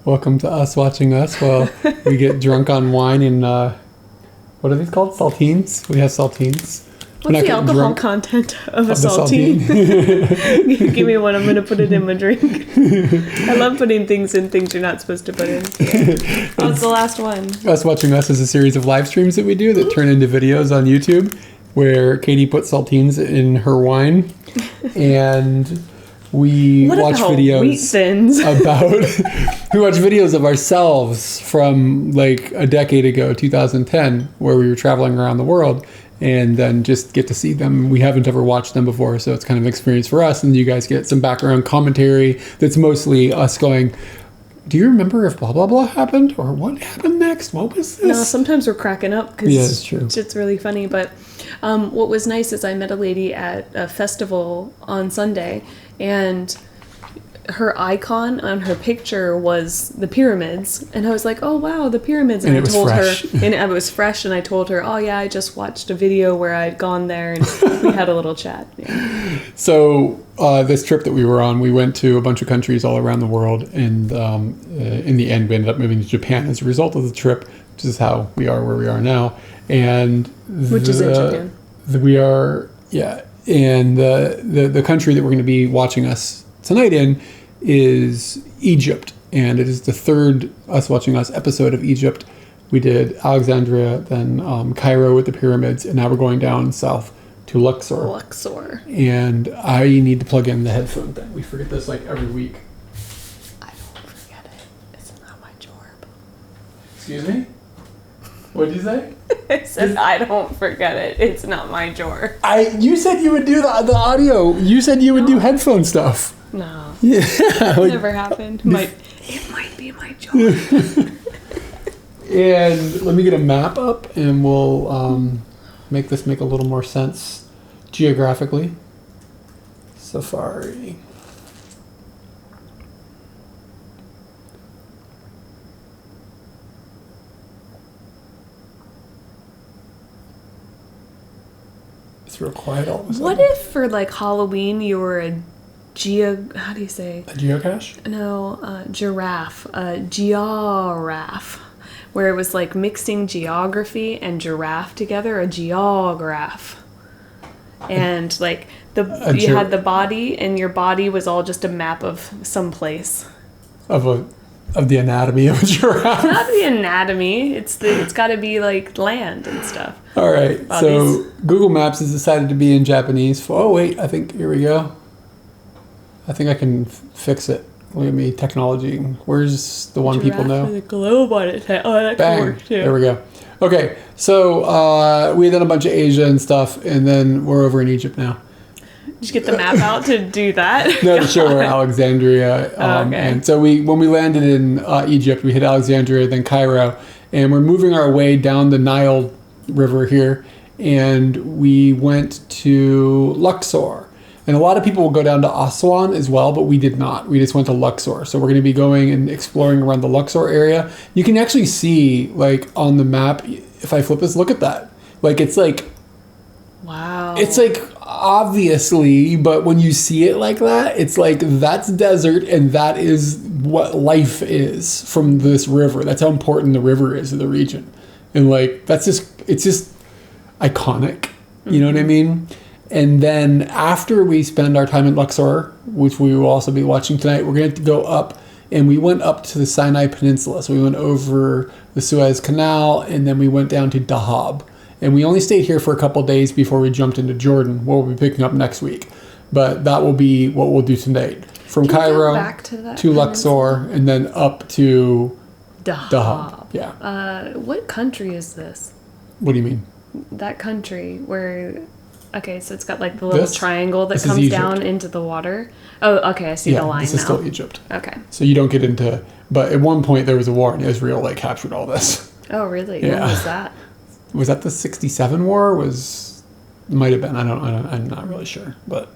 Welcome to us watching us while we get drunk on wine and, what are these called? Saltines? We have saltines. What's the alcohol content of a saltine? Give me one. I'm going to put it in my drink. I love putting things in things you're not supposed to put in. What's the last one? Us Watching Us is a series of live streams that we do that turn into videos on YouTube where Katie puts saltines in her wine and we watch videos we watch videos of ourselves from like a decade ago, 2010, where we were traveling around the world. And then just get to see them. We haven't ever watched them before, so it's kind of an experience for us. And you guys get some background commentary that's mostly us going, do you remember if blah, blah, blah happened? Or what happened next? What was this? No, sometimes we're cracking up because it's true. It's really funny. But what was nice is I met a lady at a festival on Sunday, and her icon on her picture was the pyramids, and I was like, oh wow, the pyramids. And I told her, and it was fresh, and I told her, oh yeah, I just watched a video where I'd gone there, and we had a little chat. Yeah. So this trip that we were on, we went to a bunch of countries all around the world, and in the end we ended up moving to Japan as a result of the trip, which is how we are where we are now. And which is in Japan. We are, yeah, and the country that we're going to be watching us tonight in is Egypt, and it is the third Us Watching Us episode of Egypt. We did Alexandria, then Cairo with the pyramids, and now we're going down south to Luxor. And I need to plug in the headphone thing. We forget this like every week. I don't forget it. It's not my job. Excuse me? What did you say? I said, I don't forget it. It's not my job. You said you would do the audio. You said you would do headphone stuff. No. Yeah. Never happened. It might be my job. And let me get a map up and we'll make this make a little more sense geographically. Safari. It's real quiet all of a sudden. What if for like Halloween you were how do you say? A geocache? No, giraffe. Geograph. Where it was like mixing geography and giraffe together, a geograph. And like you had the body, and your body was all just a map of some place. Of the anatomy of a giraffe. Not the anatomy. It's got to be like land and stuff. All right. Bodies. So Google Maps has decided to be in Japanese. Oh wait, I think here we go. I think I can fix it. Look at me, technology. Where's the one people know? With a globe on it. Oh, that Bang. Can work too. There we go. Okay, so we had done a bunch of Asia and stuff, and then we're over in Egypt now. Did you get the map out to do that? No, to show where Alexandria. Okay. And so when we landed in Egypt, we hit Alexandria, then Cairo, and we're moving our way down the Nile River here, and we went to Luxor. And a lot of people will go down to Aswan as well, but we did not. We just went to Luxor. So we're going to be going and exploring around the Luxor area. You can actually see, like, on the map, if I flip this, look at that. Like, it's like... Wow. It's like, obviously, but when you see it like that, it's like, that's desert, and that is what life is from this river. That's how important the river is to the region. And, like, it's just iconic. You know what I mean? And then after we spend our time in Luxor, which we will also be watching tonight, we're going to go up, and we went up to the Sinai Peninsula. So we went over the Suez Canal, and then we went down to Dahab. And we only stayed here for a couple days before we jumped into Jordan, where we'll be picking up next week. But that will be what we'll do tonight. From Cairo to Luxor, and then up to Dahab. Yeah. What country is this? What do you mean? That country where... Okay, so it's got like the little triangle that comes down into the water. Oh, okay, I see the line now. This is still Egypt. Okay. So you don't get into... But at one point there was a war and Israel like captured all this. Oh, really? Yeah. When was that? Was that the 67 war? Might have been. I'm not really sure. But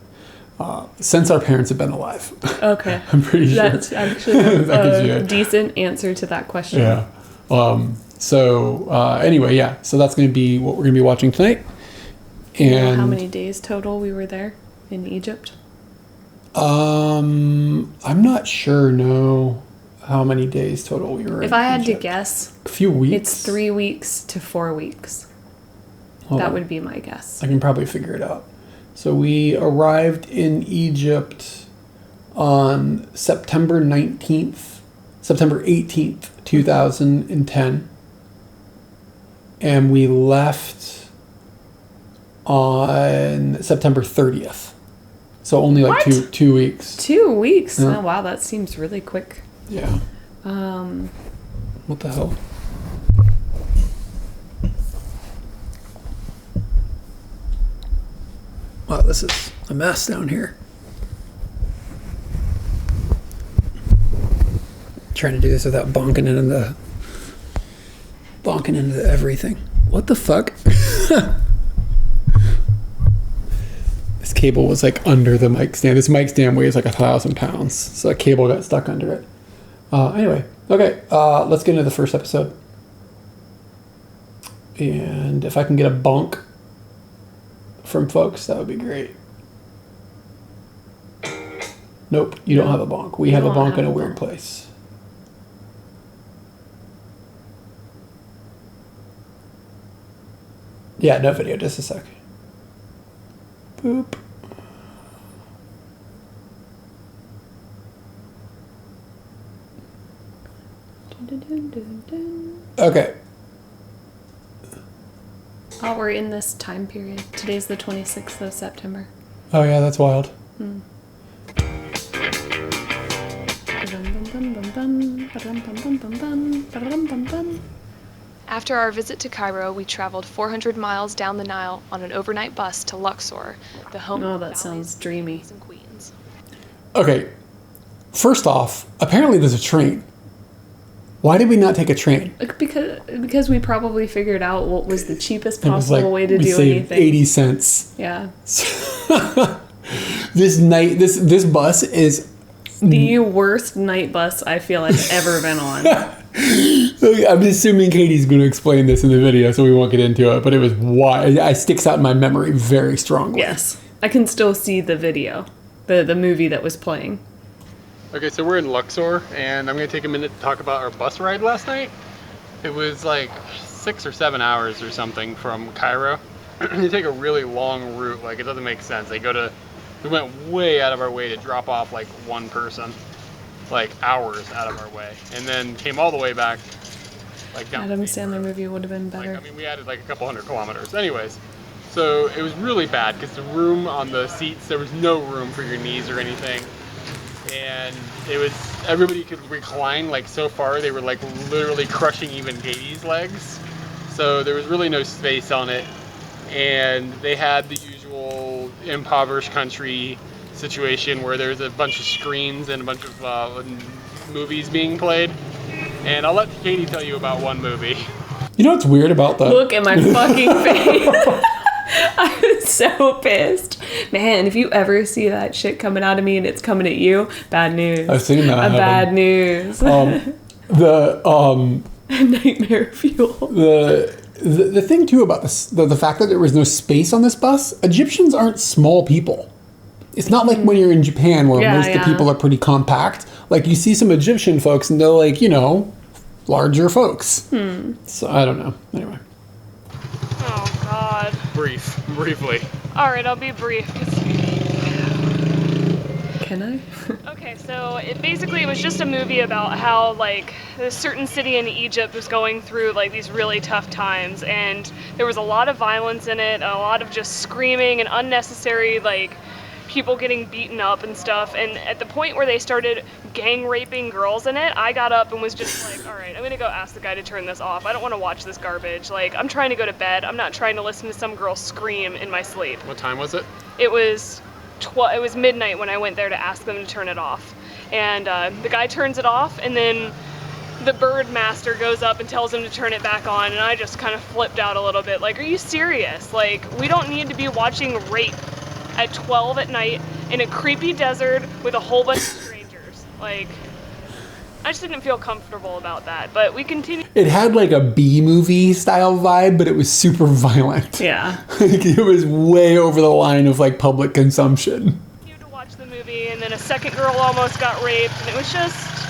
since our parents have been alive. Okay. I'm pretty sure. That's actually a decent answer to that question. Yeah. Anyway, yeah. So that's going to be what we're going to be watching tonight. And how many days total we were there in Egypt? I'm not sure. No, how many days total we were in If I had to Egypt. guess, A few weeks? it's 3 weeks to 4 weeks. Hold That on. would be my guess. I can probably figure it out. So we arrived in Egypt on September 18th, 2010. And we left on September 30th. So only like What? two weeks. 2 weeks? Yeah. Oh, wow, that seems really quick. Yeah. What the hell? Wow, this is a mess down here. Trying to do this without bonking into everything. What the fuck? This cable was like under the mic stand. This mic stand weighs like 1,000 pounds, so a cable got stuck under it. Anyway, okay, let's get into the first episode. And if I can get a bonk from folks, that would be great. Nope, you don't have a bonk. We have a bonk in a weird place. Yeah, no video, just a sec. Boop. Okay. Oh, we're in this time period. Today's the 26th of September. Oh yeah, that's wild. After our visit to Cairo, we traveled 400 miles down the Nile on an overnight bus to Luxor, the home Oh, of that sounds dreamy. and queens. Okay. First off, apparently there's a train. Why did we not take a train? Because we probably figured out what was the cheapest It was possible like way to we do saved anything. 80 cents. Yeah. This bus is The worst night bus I feel I've ever been on. I'm assuming Katie's going to explain this in the video, so we won't get into it, but it was why it sticks out in my memory very strongly. Yes. I can still see the video, the movie that was playing. Okay, so we're in Luxor, and I'm going to take a minute to talk about our bus ride last night. It was like 6 or 7 hours or something from Cairo. You take a really long route, like it doesn't make sense. We went way out of our way to drop off like one person, like hours out of our way, and then came all the way back, like down. Adam Sandler movie would have been better. Like, I mean, we added like a couple hundred kilometers. Anyways, so it was really bad because the room on the seats, there was no room for your knees or anything. And it was, everybody could recline like so far, they were like literally crushing even Katie's legs. So there was really no space on it. And they had the usual impoverished country situation where there's a bunch of screens and a bunch of movies being played. And I'll let Katie tell you about one movie. You know what's weird about that? Look at my fucking face. I was so pissed. Man, if you ever see that shit coming out of me and it's coming at you, bad news. I've seen that happen. Bad news. Nightmare fuel. The thing too about this, the fact that there was no space on this bus, Egyptians aren't small people. It's not like when you're in Japan where most of the people are pretty compact. Like you see some Egyptian folks and they're like, larger folks. So I don't know. Anyway. Oh, God. Briefly. All right, I'll be brief. Can I? Okay, so it was just a movie about how, like, a certain city in Egypt was going through, like, these really tough times, and there was a lot of violence in it, a lot of just screaming and unnecessary, like, people getting beaten up and stuff, and at the point where they started gang raping girls in it, I got up and was just like, all right, I'm gonna go ask the guy to turn this off. I don't want to watch this garbage. Like, I'm trying to go to bed. I'm not trying to listen to some girl scream in my sleep. What time was it? It was midnight when I went there to ask them to turn it off. And the guy turns it off, and then the bird master goes up and tells him to turn it back on, and I just kind of flipped out a little bit. Like, are you serious? Like, we don't need to be watching rape at 12 at night in a creepy desert with a whole bunch of strangers. Like, I just didn't feel comfortable about that, but we continued. It had like a B-movie style vibe, but it was super violent. Yeah. It was way over the line of like public consumption. To watch the movie, and then a second girl almost got raped, and it was just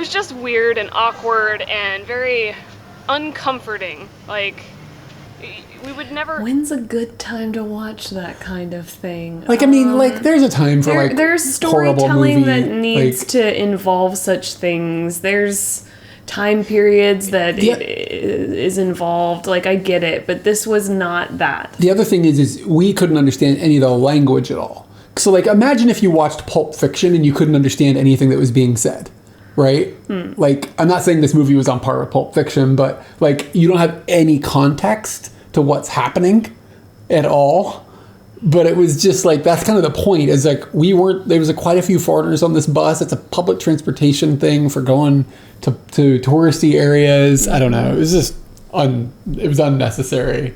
was just weird and awkward and very uncomforting. Like, we would never... When's a good time to watch that kind of thing? Like, I mean, like, there's a time for, like, there's horrible storytelling movie, that needs like, to involve such things. There's time periods that Yeah. is involved. Like, I get it, but this was not that. The other thing is we couldn't understand any of the language at all. So, like, imagine if you watched Pulp Fiction and you couldn't understand anything that was being said, right? Like, I'm not saying this movie was on par with Pulp Fiction, but, like, you don't have any context to what's happening at all. But it was just, like, that's kind of the point, is, like, there was quite a few foreigners on this bus. It's a public transportation thing for going to touristy areas. I don't know. It was just, it was unnecessary.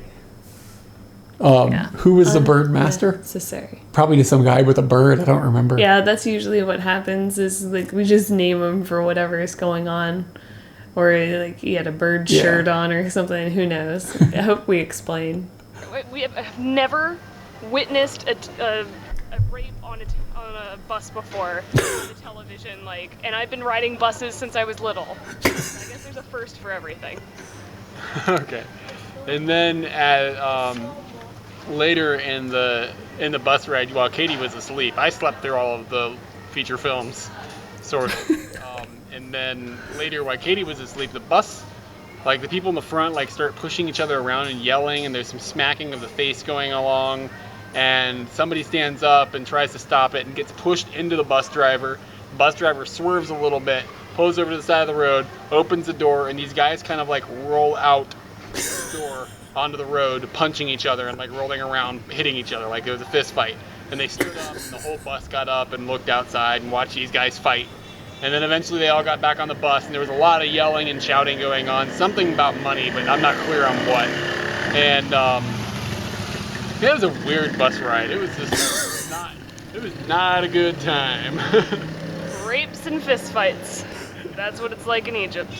Who was the bird master? Necessary. Probably just some guy with a bird. I don't remember. Yeah, that's usually what happens is, like, we just name him for whatever is going on. Or, like, he had a bird shirt on or something. Who knows? I hope we explain. We have never witnessed a rape on a bus before on the television, like, and I've been riding buses since I was little. I guess there's a first for everything. Okay. And then later in the bus ride, while Katie was asleep, I slept through all of the feature films, sort of. And then later, while Katie was asleep, the bus, like, the people in the front, like, start pushing each other around and yelling, and there's some smacking of the face going along, and somebody stands up and tries to stop it and gets pushed into the bus driver. The bus driver swerves a little bit, pulls over to the side of the road, opens the door, and these guys kind of, like, roll out the door onto the road, punching each other and, like, rolling around, hitting each other like it was a fist fight. And they stood up, and the whole bus got up and looked outside and watched these guys fight. And then eventually they all got back on the bus, and there was a lot of yelling and shouting going on. Something about money, but I'm not clear on what. And it was a weird bus ride. It was just it was not a good time. Rapes and fistfights. That's what it's like in Egypt.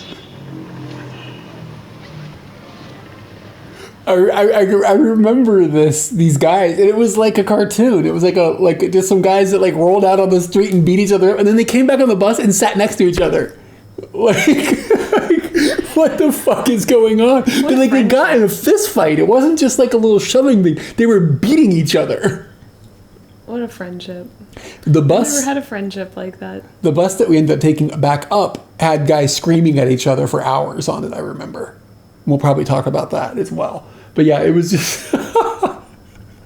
I remember these guys, and it was like a cartoon. It was like just some guys that, like, rolled out on the street and beat each other up, and then they came back on the bus and sat next to each other. Like what the fuck is going on? They got in a fist fight. It wasn't just like a little shoving thing. They were beating each other. What a friendship. The bus. I never had a friendship like that. The bus that we ended up taking back up had guys screaming at each other for hours on it, I remember. We'll probably talk about that as well. But yeah, it was just...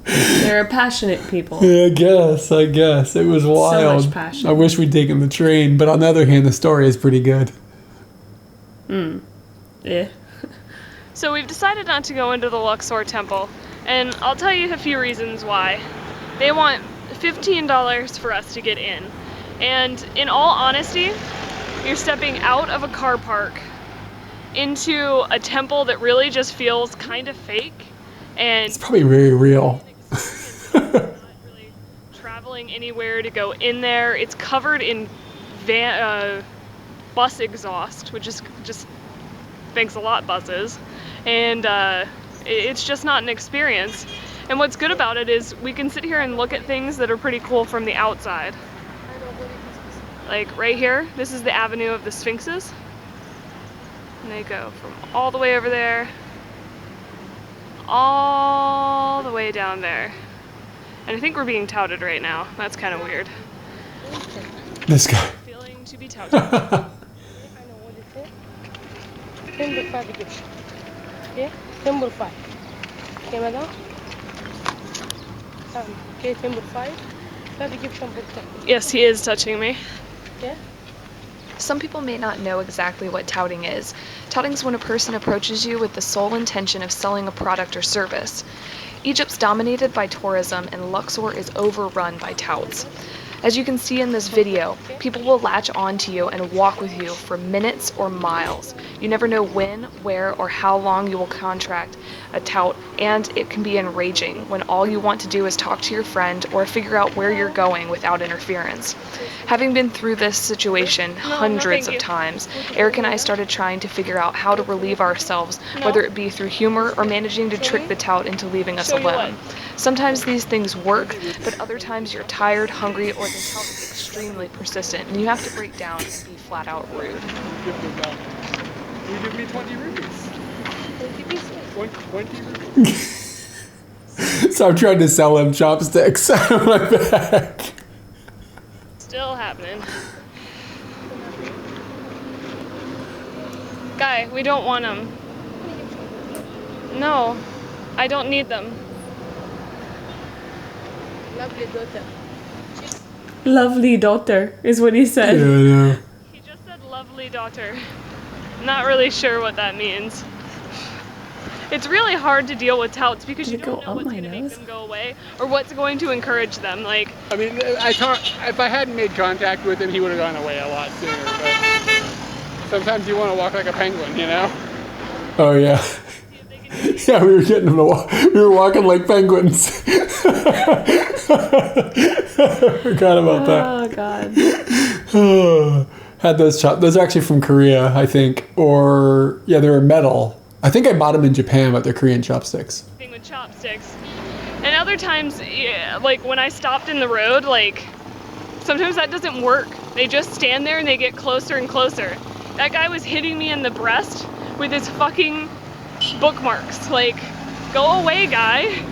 They're passionate people. Yeah, I guess. It was wild. So much passion. I wish we'd taken the train. But on the other hand, the story is pretty good. Yeah. So we've decided not to go into the Luxor temple, and I'll tell you a few reasons why. They want $15 for us to get in. And in all honesty, you're stepping out of a car park into a temple that really just feels kind of fake, and It's probably very real. not really traveling anywhere to go in there. It's covered in bus exhaust, which is just thanks a lot, buses, and it's just not an experience. And what's good about it is we can sit here and look at things that are pretty cool from the outside. Like right here, this is the Avenue of the Sphinxes. And they go from all the way over there, all the way down there. And I think we're being touted right now. That's kind of weird. This guy. Feeling to be touted. Number 5 Egyptian. Okay, number 5. Okay, madam. Okay, number 5 Egyptian book. Yes, he is touching me. Okay. Some people may not know exactly what touting is. Touting is when a person approaches you with the sole intention of selling a product or service. Egypt's dominated by tourism, and Luxor is overrun by touts. As you can see in this video, people will latch onto you and walk with you for minutes or miles. You never know when, where, or how long you will contract a tout, and it can be enraging when all you want to do is talk to your friend or figure out where you're going without interference. Having been through this situation hundreds of times, Eric and I started trying to figure out how to relieve ourselves, whether it be through humor or managing to trick the tout into leaving us alone. Sometimes these things work, but other times you're tired, hungry, or the tout is extremely extremely persistent, and you have to break down and be flat out rude. You give me 20 rupees. 20 pieces. 20 rupees. So I'm trying to sell him chopsticks out of my bag. Still happening. Guy, we don't want them. No, I don't need them. Lovely daughter. Lovely daughter is what he said. Yeah, I know. He just said lovely daughter. Not really sure what that means. It's really hard to deal with touts because you Did it go don't know up what's my going to make nose? them go away or what's going to encourage them. Like, I mean, if I hadn't made contact with him, he would have gone away a lot sooner. But sometimes you want to walk like a penguin, you know? Oh, yeah. Yeah, we were getting them to walk. We were walking like penguins. Forgot about that. Oh god. Had those those are actually from Korea, I think. Or, yeah, they were metal. I think I bought them in Japan, but they're Korean chopsticks. thing with chopsticks. And other times, yeah, like when I stopped in the road, like sometimes that doesn't work. They just stand there and they get closer and closer. That guy was hitting me in the breast with his fucking bookmarks. Like, go away, guy.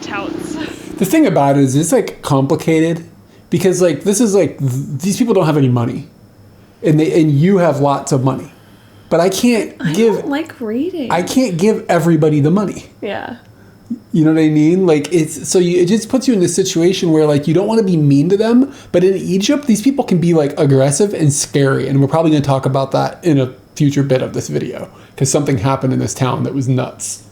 Touts. The thing about it is it's like complicated because like this is like these people don't have any money. And you have lots of money. But I can't I don't like reading. I can't give everybody the money. Yeah. You know what I mean? Like it just puts you in this situation where like you don't want to be mean to them, but in Egypt these people can be like aggressive and scary, and we're probably going to talk about that in a future bit of this video because something happened in this town that was nuts.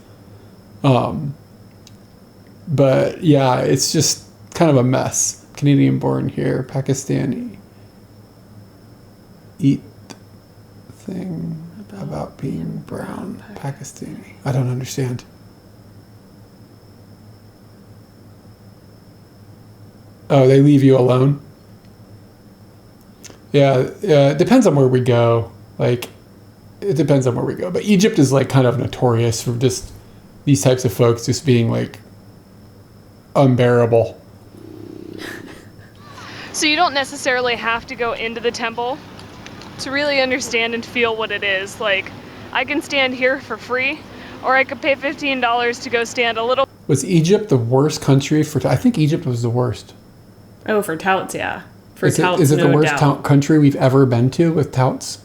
But yeah, it's just kind of a mess. Canadian born here, Pakistani. Eat thing about being brown, Pakistani. I don't understand. Oh, they leave you alone? Yeah, it depends on where we go. Like, it depends on where we go. But Egypt is, like, kind of notorious for just these types of folks just being, like, unbearable. So you don't necessarily have to go into the temple to really understand and feel what it is. Like, I can stand here for free, or I could pay $15 to go stand a little. Was Egypt the worst country for... I think Egypt was the worst. Oh, for touts, yeah. For Is touts, it no the worst doubt. country we've ever been to with touts?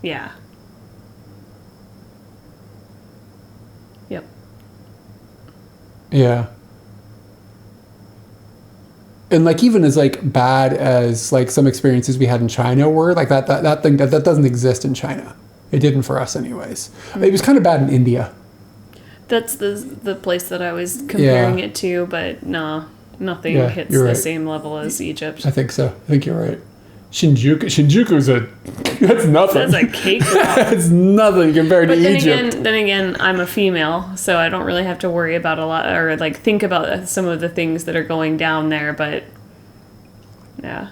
Yeah. Yep. Yeah. And like even as like bad as like some experiences we had in China were, like that thing that doesn't exist in China. It didn't for us anyways. It was kind of bad in India. That's the place that I was comparing it to, but nah, nothing hits you're the right. same level as Egypt. I think so. I think you're right. Shinjuku's that's nothing. That's a cake. That's nothing compared But to then Egypt. again, I'm a female, so I don't really have to worry about a lot or like think about some of the things that are going down there. But yeah,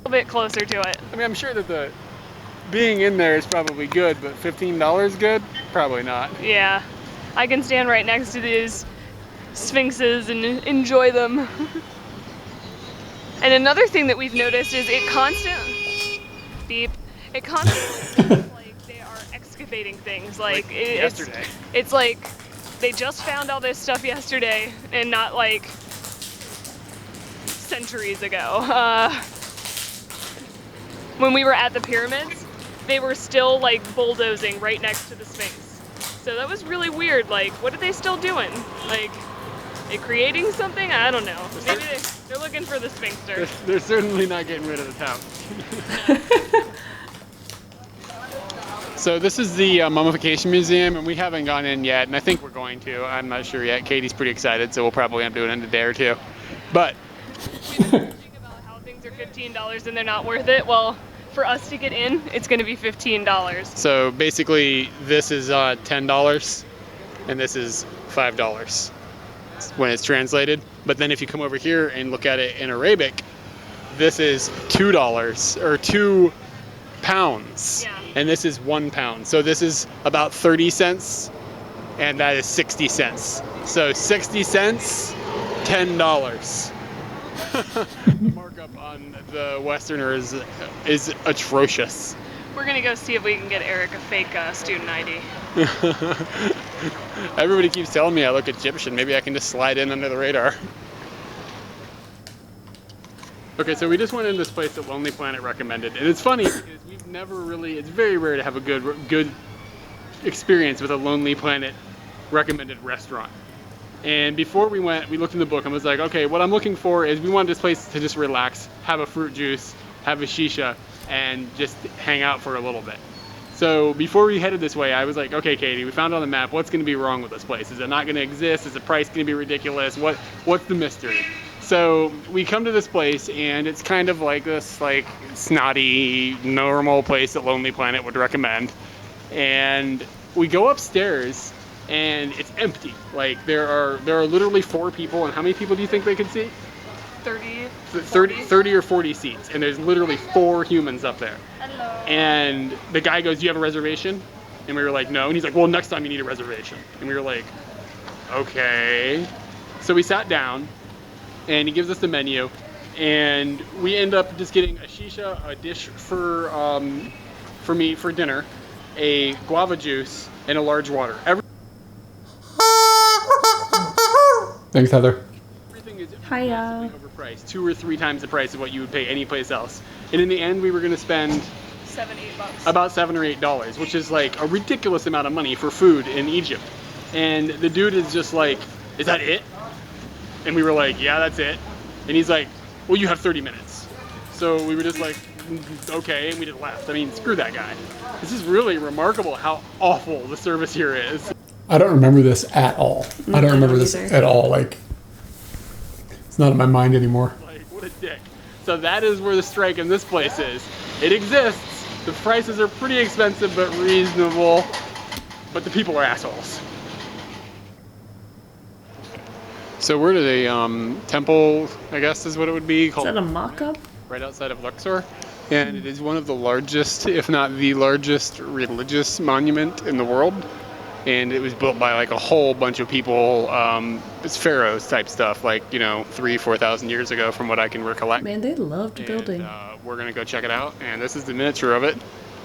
A bit closer to it. I mean, I'm sure that the being in there is probably good, but $15 good? Probably not. Yeah. I can stand right next to these sphinxes and enjoy them. And another thing that we've noticed is it constantly feels like they are excavating things. Like yesterday. It's like they just found all this stuff yesterday and not like centuries ago. When we were at the pyramids, they were still like bulldozing right next to the Sphinx. So that was really weird. Like, what are they still doing? Like, they creating something? I don't know. Maybe they're looking for the Sphinxter. They're certainly not getting rid of the town. So this is the Mummification Museum, and we haven't gone in yet, and I think we're going to. I'm not sure yet. Katie's pretty excited, so we'll probably end up doing it in a day or two. But About how things are $15 and they're not worth it. Well, for us to get in, it's going to be $15. so basically, this is $10, and this is $5 when it's translated. But then if you come over here and look at it in Arabic, this is $2 or 2 pounds, Yeah. and this is 1 pound. So this is about 30 cents and that is 60 cents. So 60 cents, $10. The markup on the Westerner is atrocious. We're gonna go see if we can get Eric a fake student ID. Everybody keeps telling me I look Egyptian. Maybe I can just slide in under the radar. Okay, so we just went in this place that Lonely Planet recommended, and it's funny because we've never really, it's very rare to have a good experience with a Lonely Planet recommended restaurant. And before we went, we looked in the book and was like, okay, what I'm looking for is we want this place to just relax, have a fruit juice, have a shisha, and just hang out for a little bit. So before we headed this way, I was like, okay, Katie, we found on the map, what's gonna be wrong with this place? Is it not gonna exist? Is the price gonna be ridiculous? What's the mystery? So we come to this place and it's kind of like this like snotty, normal place that Lonely Planet would recommend. And we go upstairs and it's empty. Like there are literally 4 people, and how many people do you think they could seat? 30 or 40 seats, and there's literally 4 humans up there. Hello. And the guy goes, "Do you have a reservation?" And we were like, "No." And he's like, "Well, next time you need a reservation." And we were like, "Okay." So we sat down, and he gives us the menu, and we end up just getting a shisha, a dish for me for dinner, a guava juice, and a large water. Thanks, Heather. Everything is Hiya. massively overpriced, 2 or 3 times the price of what you would pay any place else. And in the end, we were going to spend $7, $8. about $7 or $8, which is like a ridiculous amount of money for food in Egypt. And the dude is just like, "Is that it?" And we were like, "Yeah, that's it." And he's like, "Well, you have 30 minutes. So we were just like, "Okay," and we just left. I mean, screw that guy. This is really remarkable how awful the service here is. I don't remember this at all. I don't remember this either. at all. Like, it's not in my mind anymore. Like, what a dick. So that is where the strike in this place is. It exists. The prices are pretty expensive but reasonable, but the people are assholes. So we're at a temple, I guess is what it would be Is called. that a mock-up? Right outside of Luxor, and it is one of the largest, if not the largest, religious monument in the world. And it was built by like a whole bunch of people. It's pharaohs type stuff, like 3,000-4,000 years ago, from what I can recollect. Man, they loved building. And, we're gonna go check it out, and this is the miniature of it.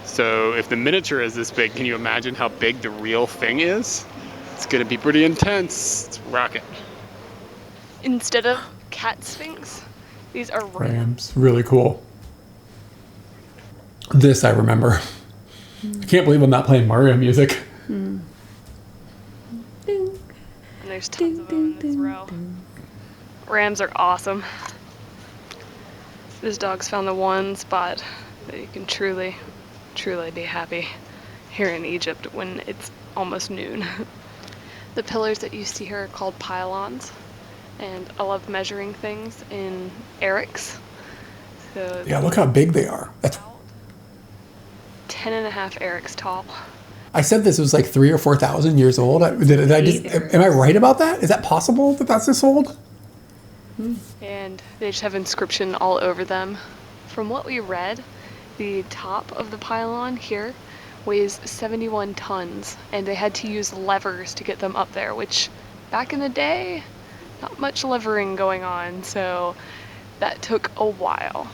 So if the miniature is this big, can you imagine how big the real thing is? It's gonna be pretty intense. It's rocket. Instead of cat sphinx, these are Rams. Really cool. This I remember. I can't believe I'm not playing Mario music. Ding. And there's tons of them in this row. Rams are awesome. This dog's found the one spot that you can truly, truly be happy here in Egypt when it's almost noon. The pillars that you see here are called pylons, and I love measuring things in erics. So Yeah, look how big they are. That's. 10.5 erics tall. I said this was like 3,000 or 4,000 years old. Did I just? Am I right about that? Is that possible that that's this old? And they just have inscription all over them. From what we read, the top of the pylon here weighs 71 tons, and they had to use levers to get them up there, which back in the day, not much levering going on, so that took a while.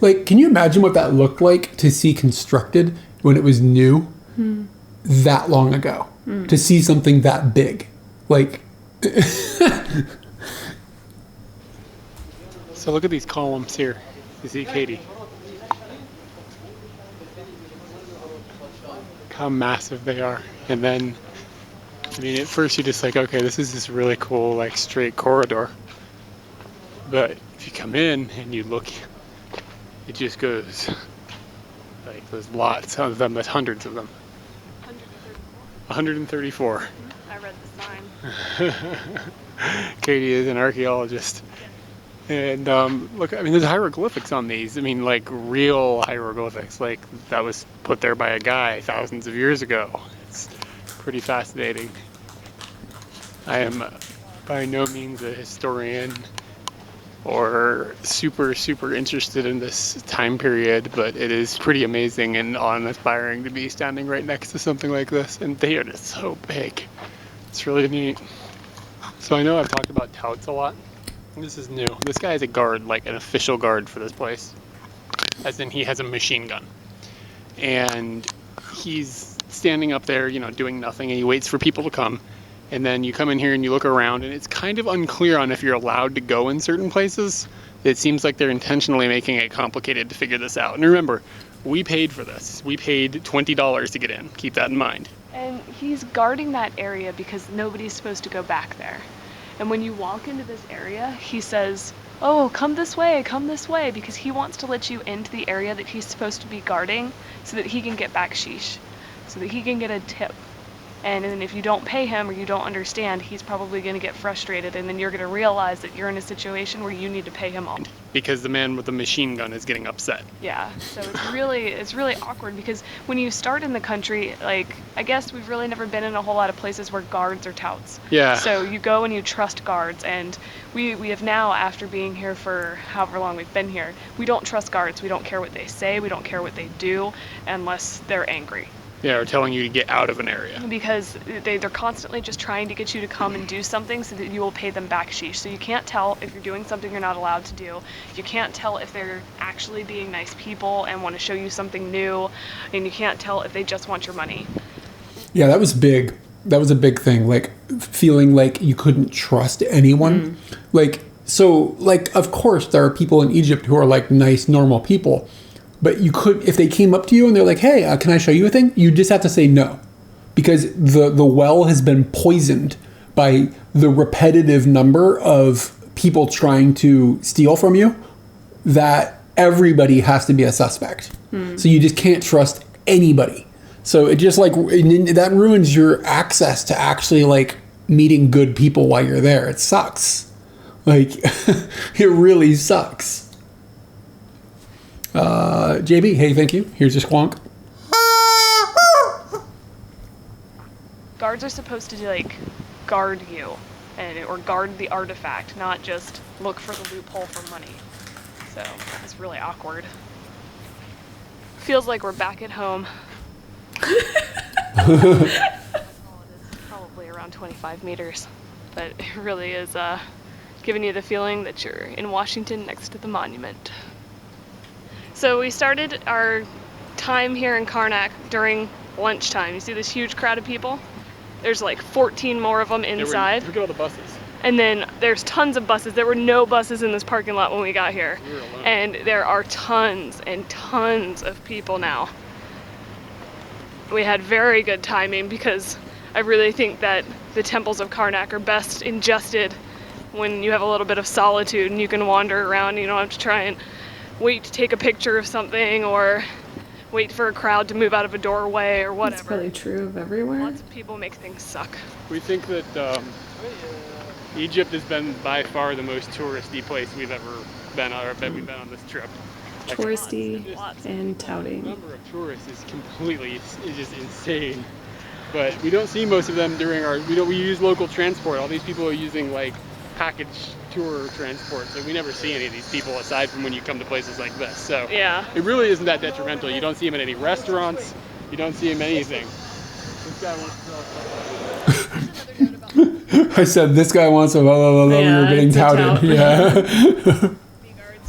Like, can you imagine what that looked like to see constructed when it was new that long ago? To see something that big. Like, So look at these columns here. You see Katie. Look how massive they are. And then, I mean, at first you're just like, okay, this is this really cool, like, straight corridor. But if you come in and you look, it just goes, like, there's lots of them, there's hundreds of them. 134. I read the sign. Katie is an archaeologist. And look, I mean, there's hieroglyphics on these. I mean, like real hieroglyphics, like that was put there by a guy thousands of years ago. It's pretty fascinating. I am by no means a historian or super interested in this time period, but it is pretty amazing and awe-inspiring to be standing right next to something like this. And they are just so big. It's really neat. So I know I've talked about touts a lot. This is new. This guy is a guard, like an official guard for this place. As in, he has a machine gun. And he's standing up there, doing nothing, and he waits for people to come. And then you come in here and you look around, and it's kind of unclear on if you're allowed to go in certain places. It seems like they're intentionally making it complicated to figure this out. And remember, we paid for this. We paid $20 to get in. Keep that in mind. And he's guarding that area because nobody's supposed to go back there. And when you walk into this area, he says, "Oh, come this way, because he wants to let you into the area that he's supposed to be guarding so that he can get backsheesh, so that he can get a tip. And then if you don't pay him or you don't understand, he's probably going to get frustrated, and then you're going to realize that you're in a situation where you need to pay him off." Because the man with the machine gun is getting upset. Yeah, so it's really awkward because when you start in the country, like, I guess we've really never been in a whole lot of places where guards are touts. Yeah. So you go and you trust guards, and we have now, after being here for however long we've been here, we don't trust guards. We don't care what they say, we don't care what they do, unless they're angry. Yeah, or telling you to get out of an area. Because they're constantly just trying to get you to come and do something so that you will pay them backsheesh. So you can't tell if you're doing something you're not allowed to do. You can't tell if they're actually being nice people and want to show you something new. And you can't tell if they just want your money. Yeah, that was big. That was a big thing. Like, feeling like you couldn't trust anyone. Of course, there are people in Egypt who are like nice, normal people. But you could, if they came up to you and they're like, "Hey, can I show you a thing?" You just have to say no. Because the well has been poisoned by the repetitive number of people trying to steal from you, that everybody has to be a suspect. So you just can't trust anybody. So it just that ruins your access to actually like meeting good people while you're there. It sucks. Like, it really sucks. JB, hey, thank you. Here's your squonk. Guards are supposed to like guard you or guard the artifact, not just look for the loophole for money. So it's really awkward. Feels like we're back at home. Probably around 25 meters, but it really is giving you the feeling that you're in Washington next to the monument. So we started our time here in Karnak during lunchtime. You see this huge crowd of people? There's like 14 more of them inside. Look at all the buses. And then there's tons of buses. There were no buses in this parking lot when we got here. We were alone. And there are tons and tons of people now. We had very good timing because I really think that the temples of Karnak are best ingested when you have a little bit of solitude and you can wander around. You don't have to try and wait to take a picture of something or wait for a crowd to move out of a doorway or whatever. That's probably true of everywhere. Lots of people make things suck. We think that Egypt has been by far the most touristy place we've ever been on, we've been on this trip. Touristy Lots. and The touting. number of tourists is it's just insane. But we don't see most of them during we use local transport. All these people are using like package tour transport, so we never see any of these people aside from when you come to places like this. So Yeah. it really isn't that detrimental. You don't see them at any restaurants. You don't see them anything. This guy wants to I said, this guy wants a blah, blah, blah, blah. We were getting it's a touted. tout. Yeah.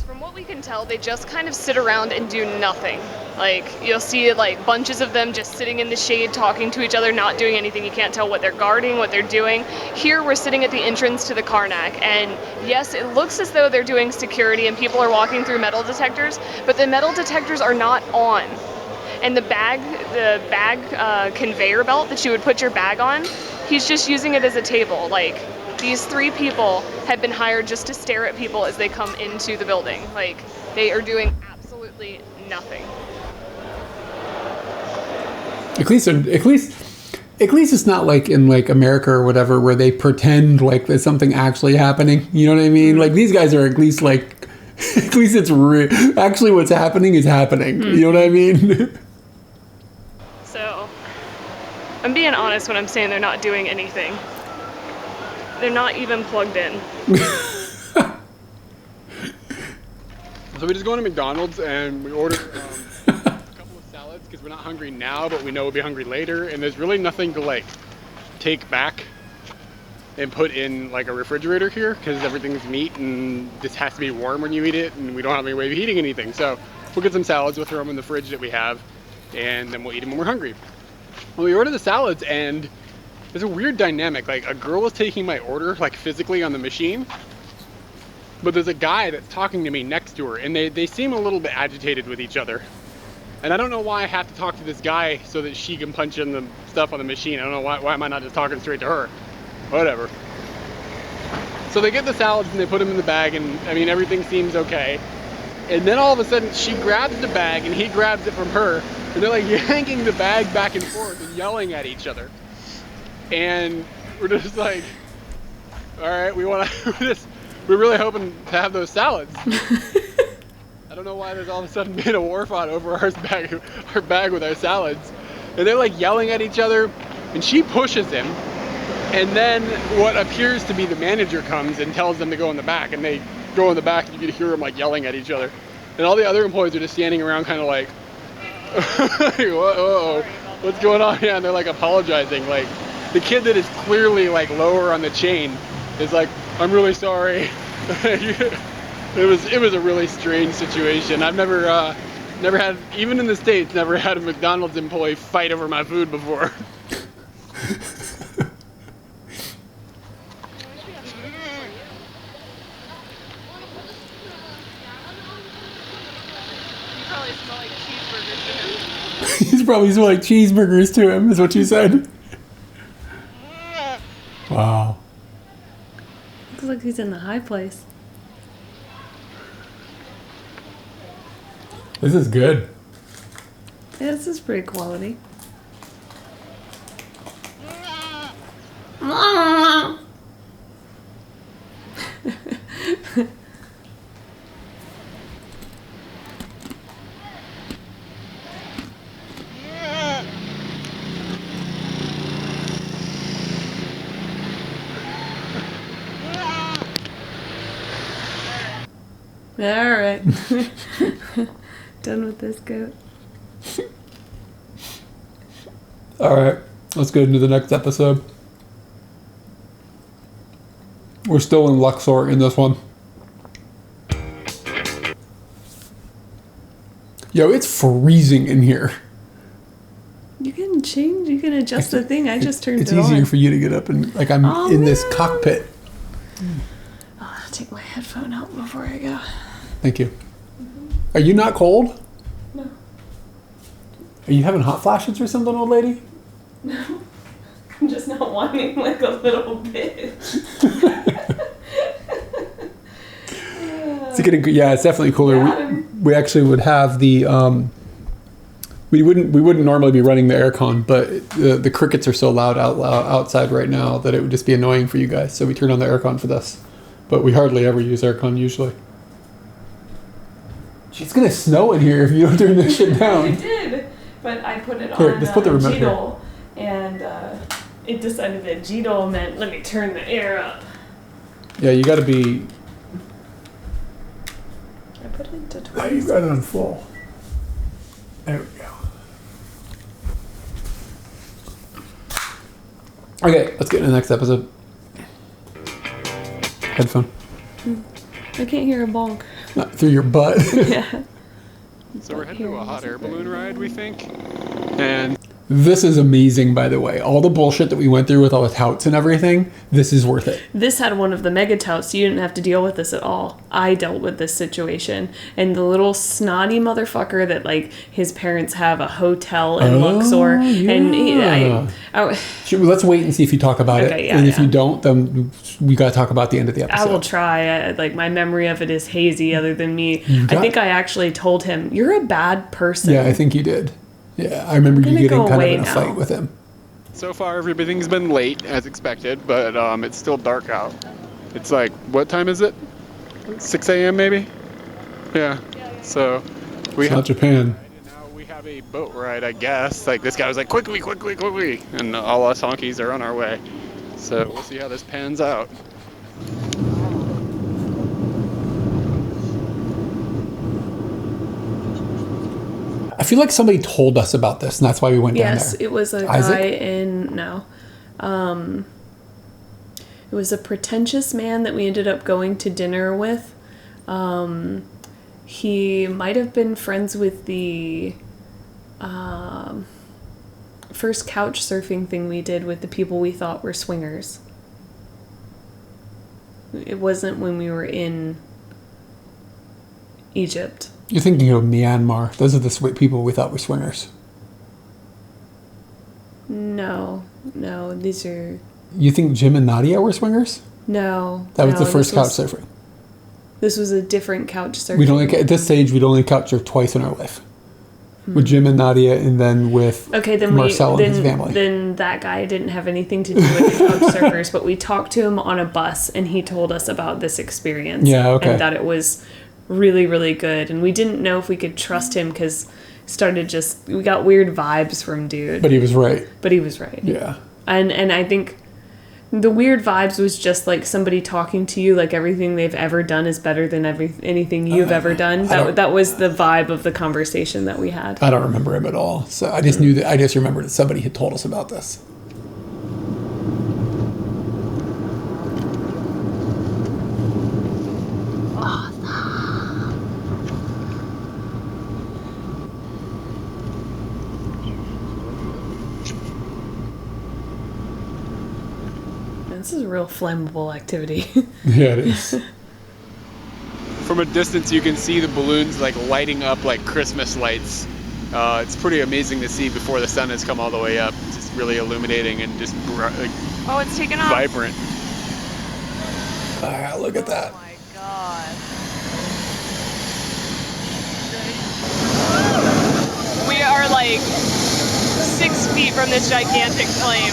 From what we can tell, they just kind of sit around and do nothing. Like, you'll see like bunches of them just sitting in the shade talking to each other, not doing anything. You can't tell what they're guarding, what they're doing. Here we're sitting at the entrance to the Karnak, and yes, it looks as though they're doing security and people are walking through metal detectors, but the metal detectors are not on. And the bag conveyor belt that you would put your bag on, he's just using it as a table. Like, these 3 people have been hired just to stare at people as they come into the building. Like, they are doing absolutely nothing. At least it's not like in like America or whatever where they pretend like there's something actually happening. You know what I mean? Like, these guys are at least it's real. Actually, what's happening is happening. You know what I mean? So, I'm being honest when I'm saying they're not doing anything. They're not even plugged in. So we just go to McDonald's and we order a couple of salads because we're not hungry now, but we know we'll be hungry later. And there's really nothing to like take back and put in like a refrigerator here because everything's meat and this has to be warm when you eat it, and we don't have any way of heating anything. So we'll get some salads, we'll throw them in the fridge that we have, and then we'll eat them when we're hungry. Well, we order the salads, and there's a weird dynamic. Like, a girl is taking my order, like, physically on the machine, but there's a guy that's talking to me next to her, and they seem a little bit agitated with each other. And I don't know why I have to talk to this guy so that she can punch in the stuff on the machine. I don't know why am I not just talking straight to her? Whatever. So they get the salads and they put them in the bag, and I mean, everything seems okay. And then all of a sudden, she grabs the bag and he grabs it from her, and they're like yanking the bag back and forth and yelling at each other. And we're just like, all right, we're really hoping to have those salads. I don't know why there's all of a sudden been a war fought over our bag with our salads. And they're like yelling at each other, and she pushes him. And then what appears to be the manager comes and tells them to go in the back, and they go in the back, and you can hear them like yelling at each other. And all the other employees are just standing around kind of like, whoa, what's going on? Yeah, and they're like apologizing. Like, the kid that is clearly like lower on the chain is like, I'm really sorry. It was a really strange situation. I've never had, even in the States, never had a McDonald's employee fight over my food before. He's probably smell like cheeseburgers to him, is what you said. Wow. Looks like he's in the high place. This is good. Yeah, this is pretty quality. All right. Done with this goat. All right, let's get into the next episode. We're still in Luxor in this one. Yo, it's freezing in here. You can change, you can adjust the thing. I just turned it on. It's easier for you to get up and, like, I'm in this cockpit. I'll take my headphone out before I go. Thank you. Are you not cold? No. Are you having hot flashes or something, old lady? No. I'm just not whining like a little bitch. It's getting, yeah, it's definitely cooler. Yeah. We actually would have the we wouldn't normally be running the aircon, but the crickets are so loud outside right now that it would just be annoying for you guys. So we turned on the aircon for this, but we hardly ever use aircon usually. It's gonna snow in here if you don't turn this shit down. I did, but I put it Here, on just put the remote here. G-Dole, and it decided that G-Dole meant let me turn the air up. Yeah, you got to be. I put it into Oh, 20. you got it on full. There we go. Okay, let's get into the next episode. Headphone. I can't hear a bonk. Not through your butt. Yeah. So we're heading to a hot air balloon ride, we think. And This is amazing, by the way. All the bullshit that we went through with all the touts and everything, this is worth it. This had one of the mega touts, so you didn't have to deal with this at all. I dealt with this situation. And the little snotty motherfucker that, like, his parents have a hotel in Luxor. Yeah. And Let's wait and see if you talk about Okay, it. yeah, And if yeah. you don't, then we got to talk about the end of the I episode. will try. Like, my memory of it is hazy other than me. I think I actually told him, you're a bad person. Yeah, I think you did. Yeah, I remember you gonna getting go kind of away in a now. fight with him. so far, everything's been late, as expected, but it's still dark out. It's like, what time is it? 6 a.m. maybe? Yeah. So we It's have not Japan. now we have a boat ride, I guess. Like, this guy was like, quickly, quickly, quickly, and all us honkies are on our way. So we'll see how this pans out. I feel like somebody told us about this, and that's why we went down Yes, there. it was a Isaac? guy in, no. It It was a pretentious man that we ended up going to dinner with. He might have been friends with the first couch surfing thing we did with the people we thought were swingers. It wasn't when we were in Egypt. You're thinking of Myanmar. Those are the people we thought were swingers. No, these are... You think Jim and Nadia were swingers? No. That was the first this couch surfing. This was a different couch surfing. At this stage, we'd only couch surfed twice in our life. With Jim and Nadia, and then with Marcel and his family. Then that guy didn't have anything to do with the couch surfers, but we talked to him on a bus, and he told us about this experience. Yeah, okay. And that it was really, really good. And we didn't know if we could trust him because we got weird vibes from dude. But he was right. Yeah. And I think the weird vibes was just like somebody talking to you like everything they've ever done is better than anything you've ever done. That was the vibe of the conversation that we had. I don't remember him at all. So I just knew that I just remembered that somebody had told us about this. This is a real flammable activity. Yeah, it is. From a distance, you can see the balloons like lighting up like Christmas lights. It's pretty amazing to see before the sun has come all the way up. It's just really illuminating and just like, Oh, it's taken off. vibrant. Look at that. Oh my god. We are like 6 feet from this gigantic flame.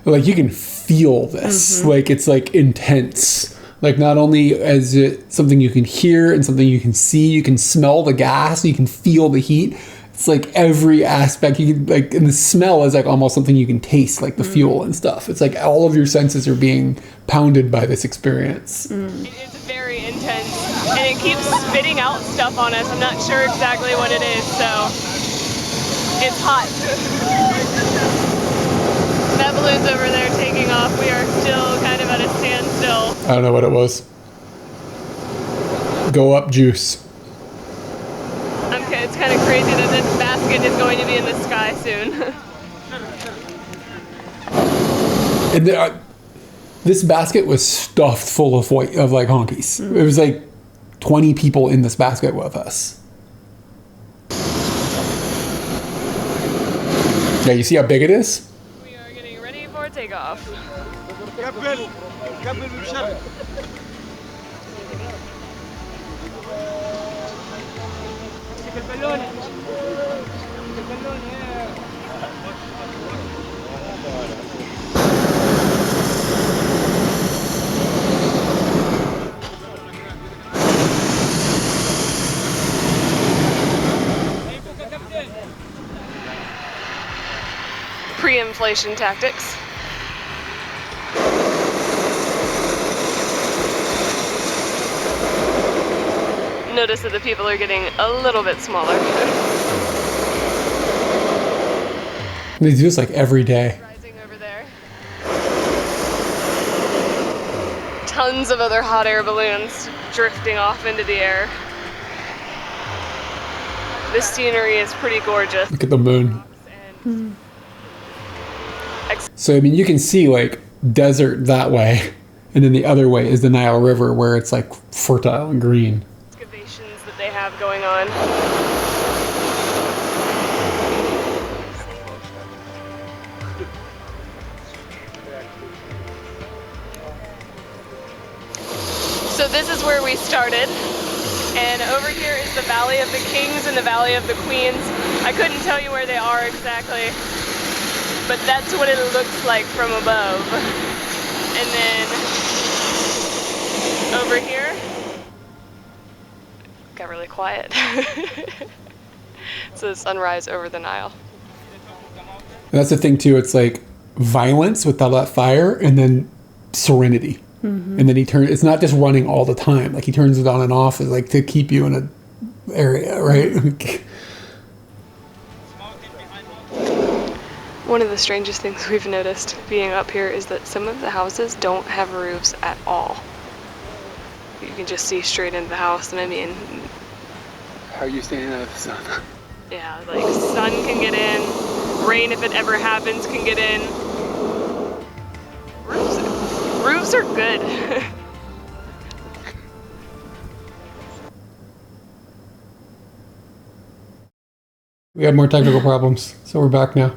Like, you can feel this. Like, it's like intense. Like, not only is it something you can hear and something you can see, you can smell the gas, you can feel the heat. It's like every aspect you can, like, and the smell is like almost something you can taste, like the fuel and stuff. It's like all of your senses are being pounded by this experience. It is very intense, and it keeps spitting out stuff on us. I'm not sure exactly what it is, so it's hot. That balloon's over there taking off. We are still kind of at a standstill. I don't know what it was. Go up, juice. Okay, it's kind of crazy that this basket is going to be in the sky soon. And this basket was stuffed full of like honkies. It was like 20 people in this basket with us. Yeah, you see how big it is? We are getting ready for takeoff. Pre-inflation tactics. Notice that the people are getting a little bit smaller. They do this like every day. Rising over there. Tons of other hot air balloons drifting off into the air. This scenery is pretty gorgeous. Look at the moon. And So, I mean, you can see like desert that way, and then the other way is the Nile River where it's like fertile and green. excavations that they have going on. So this is where we started, and over here is the Valley of the Kings and the Valley of the Queens. I couldn't tell you where they are exactly, but that's what it looks like from above. And then over here, got really quiet. It's the sunrise over the Nile. And that's the thing too. It's like violence with all that fire, and then serenity. And then he turns. It's not just running all the time. Like he turns it on and off, is like to keep you in a area, right? One of the strangest things we've noticed being up here is that some of the houses don't have roofs at all. You can just see straight into the house, and I mean, How are you staying out of the sun? yeah, like sun can get in, rain if it ever happens can get in. Roofs are good. We had more technical problems, so we're back now.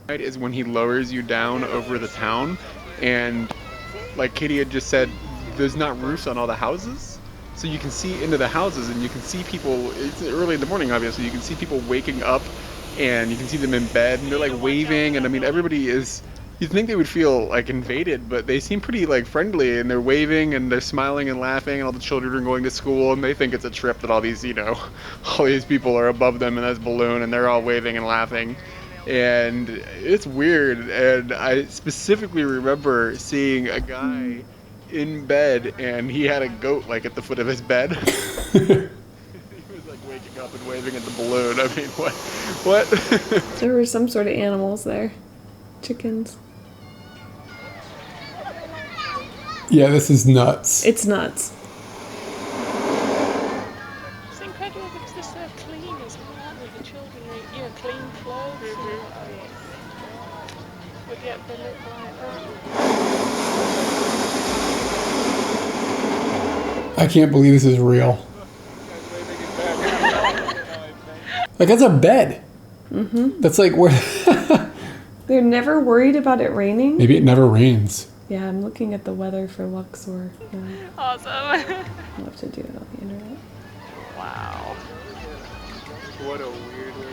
Is when he lowers you down over the town, and like Katie had just said, there's not roofs on all the houses, so you can see into the houses, and you can see people. It's early in the morning, obviously. You can see people waking up, and you can see them in bed, and they're like waving, and I mean everybody is. You'd think they would feel like invaded, but they seem pretty like friendly, and they're waving and they're smiling and laughing, and all the children are going to school, and they think it's a trip that all these, all these people are above them in this balloon, and they're all waving and laughing. And it's weird, and I specifically remember seeing a guy in bed, and he had a goat like at the foot of his bed. He was like waking up and waving at the balloon. I mean, what? There were some sort of animals there. Chickens. Yeah, this is nuts. It's nuts. It's incredible because they're so clean as well, aren't they? The children are, clean clothes. But yet they look like that. I can't believe this is real. Like, that's a bed. Mm-hmm. That's like where... They're never worried about it raining? Maybe it never rains. Yeah, I'm looking at the weather for Luxor. Yeah. Awesome. I'll have to do it on the internet. Wow. What a weird way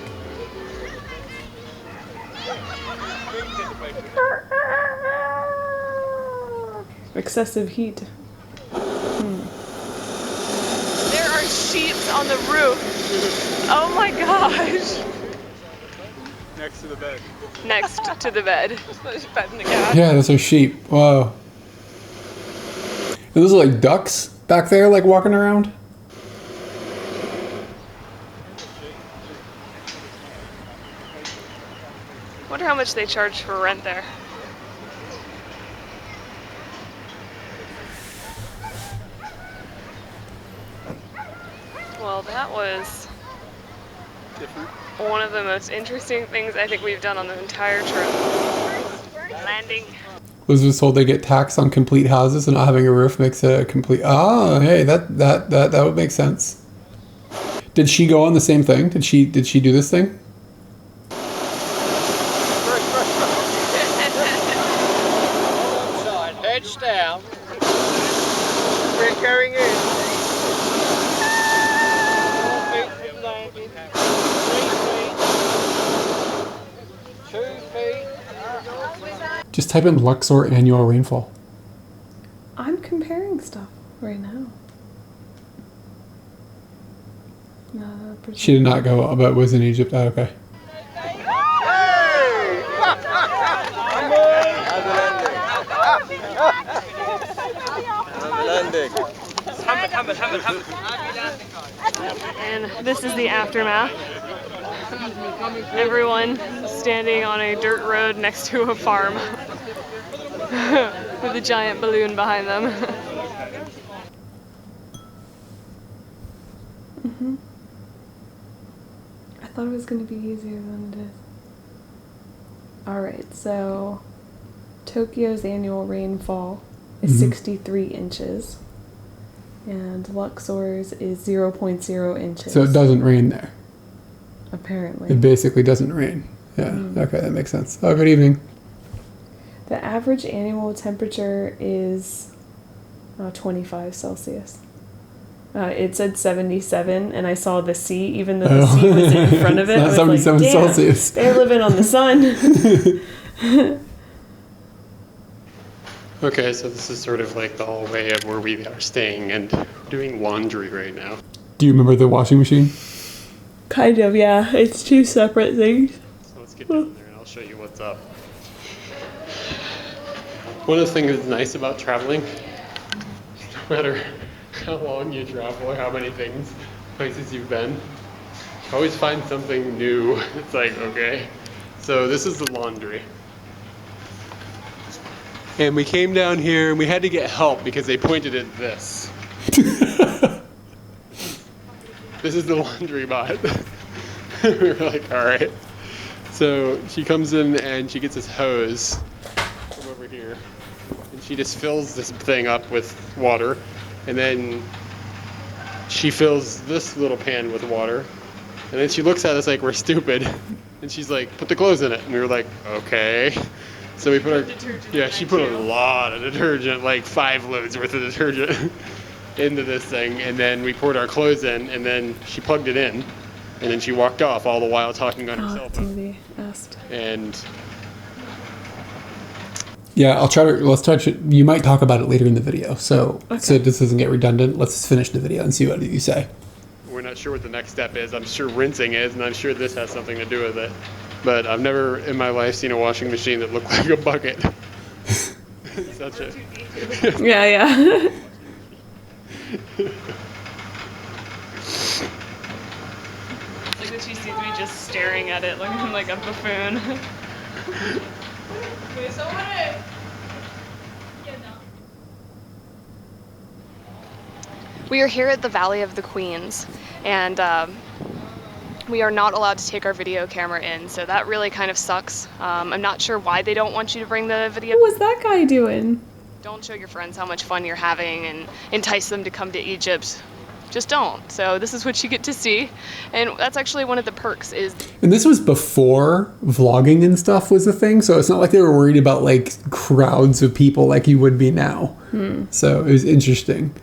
to Excessive heat. There are sheep on the roof. Oh my gosh. Next to the bed. Next to the bed. Yeah, those are sheep. Wow. And those are like ducks back there, like walking around. Wonder how much they charge for rent there. Well, that was Different. one of the most interesting things I think we've done on the entire trip. Landing. Was just told they get taxed on complete houses, and not having a roof makes it a complete. Ah, hey, that would make sense. Did she go on the same thing? Did she do this thing? Heads down. We're going in. 4 feet from landing. 3 feet. 2 feet. Just type in Luxor annual rainfall. I'm comparing stuff right now. She did not go, but was in Egypt. Oh, okay. And this is the aftermath. Everyone standing on a dirt road next to a farm with a giant balloon behind them. I thought it was going to be easier than it is. Alright, so Tokyo's annual rainfall is 63 inches. And Luxor's is 0.0 inches. So it doesn't rain there. Apparently. It basically doesn't rain. Yeah. Okay, that makes sense. Oh, good evening. The average annual temperature is 25 Celsius. It said 77, and I saw the sea, even though the sea was in front of it. It's not I was 77 like, damn, Celsius. they're living on the sun. Okay, so this is sort of like the hallway of where we are staying and doing laundry right now. Do you remember the washing machine? Kind of, yeah. It's two separate things. So let's get down there and I'll show you what's up. One of the things that's nice about traveling, no matter how long you travel or how many places you've been, Always find something new. It's like, okay. So this is the laundry. And we came down here and we had to get help because they pointed at this. This is the laundry bot. We were like, all right. So she comes in and she gets this hose from over here. And she just fills this thing up with water. And then she fills this little pan with water. And then she looks at us like we're stupid. And she's like, put the clothes in it. And we were like, okay. So we put our, yeah, she put a lot of detergent, like 5 loads worth of detergent into this thing. And then we poured our clothes in and then she plugged it in. And then she walked off all the while talking on her cell phone. Somebody asked. And Yeah, let's touch it. You might talk about it later in the video. So this doesn't get redundant. Let's just finish the video and see what you say. we're not sure what the next step is. I'm sure rinsing is, and I'm sure this has something to do with it. But I've never in my life seen a washing machine that looked like a bucket. Such a... Yeah. It's like that she sees me just staring at it, looking like a buffoon. We are here at the Valley of the Queens, and we are not allowed to take our video camera in, so that really kind of sucks. I'm not sure why they don't want you to bring the video. What was that guy doing? Don't show your friends how much fun you're having and entice them to come to Egypt. Just don't. So this is what you get to see, and that's actually one of the perks is... And this was before vlogging and stuff was a thing, so it's not like they were worried about like crowds of people like you would be now. So it was interesting.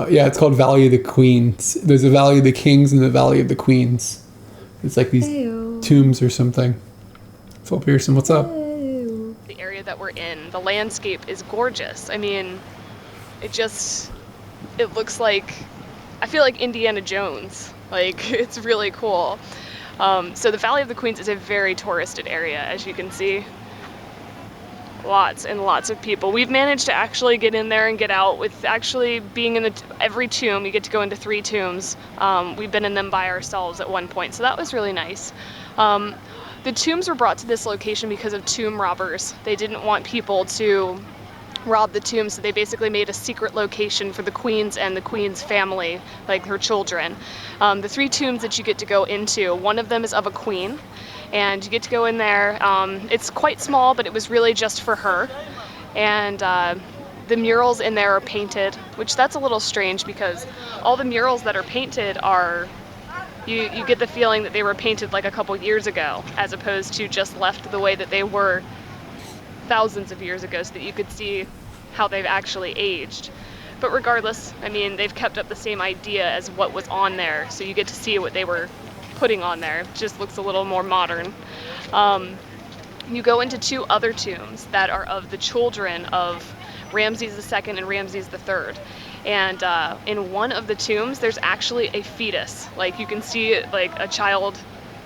Yeah, it's called Valley of the Queens. There's a Valley of the Kings and the Valley of the Queens. It's like these tombs or something. Phil Pearson, what's up? The area that we're in, the landscape is gorgeous. I mean, it looks like, I feel like Indiana Jones. Like, it's really cool. So the Valley of the Queens is a very touristed area, as you can see. Lots and lots of people. We've managed to actually get in there and get out with actually being in every tomb. You get to go into 3 tombs. We've been in them by ourselves at one point, so that was really nice. The tombs were brought to this location because of tomb robbers. They didn't want people to rob the tombs, so they basically made a secret location for the queens and the queen's family, like her children. The 3 tombs that you get to go into, one of them is of a queen, and you get to go in there. It's quite small, but it was really just for her. And the murals in there are painted, which that's a little strange because all the murals that are painted are, you get the feeling that they were painted like a couple years ago, as opposed to just left the way that they were thousands of years ago, so that you could see how they've actually aged. But regardless, I mean, they've kept up the same idea as what was on there, so you get to see what they were putting on there. It just looks a little more modern. You go into 2 other tombs that are of the children of Ramses II and Ramses III. And in one of the tombs, there's actually a fetus. Like, you can see like a child,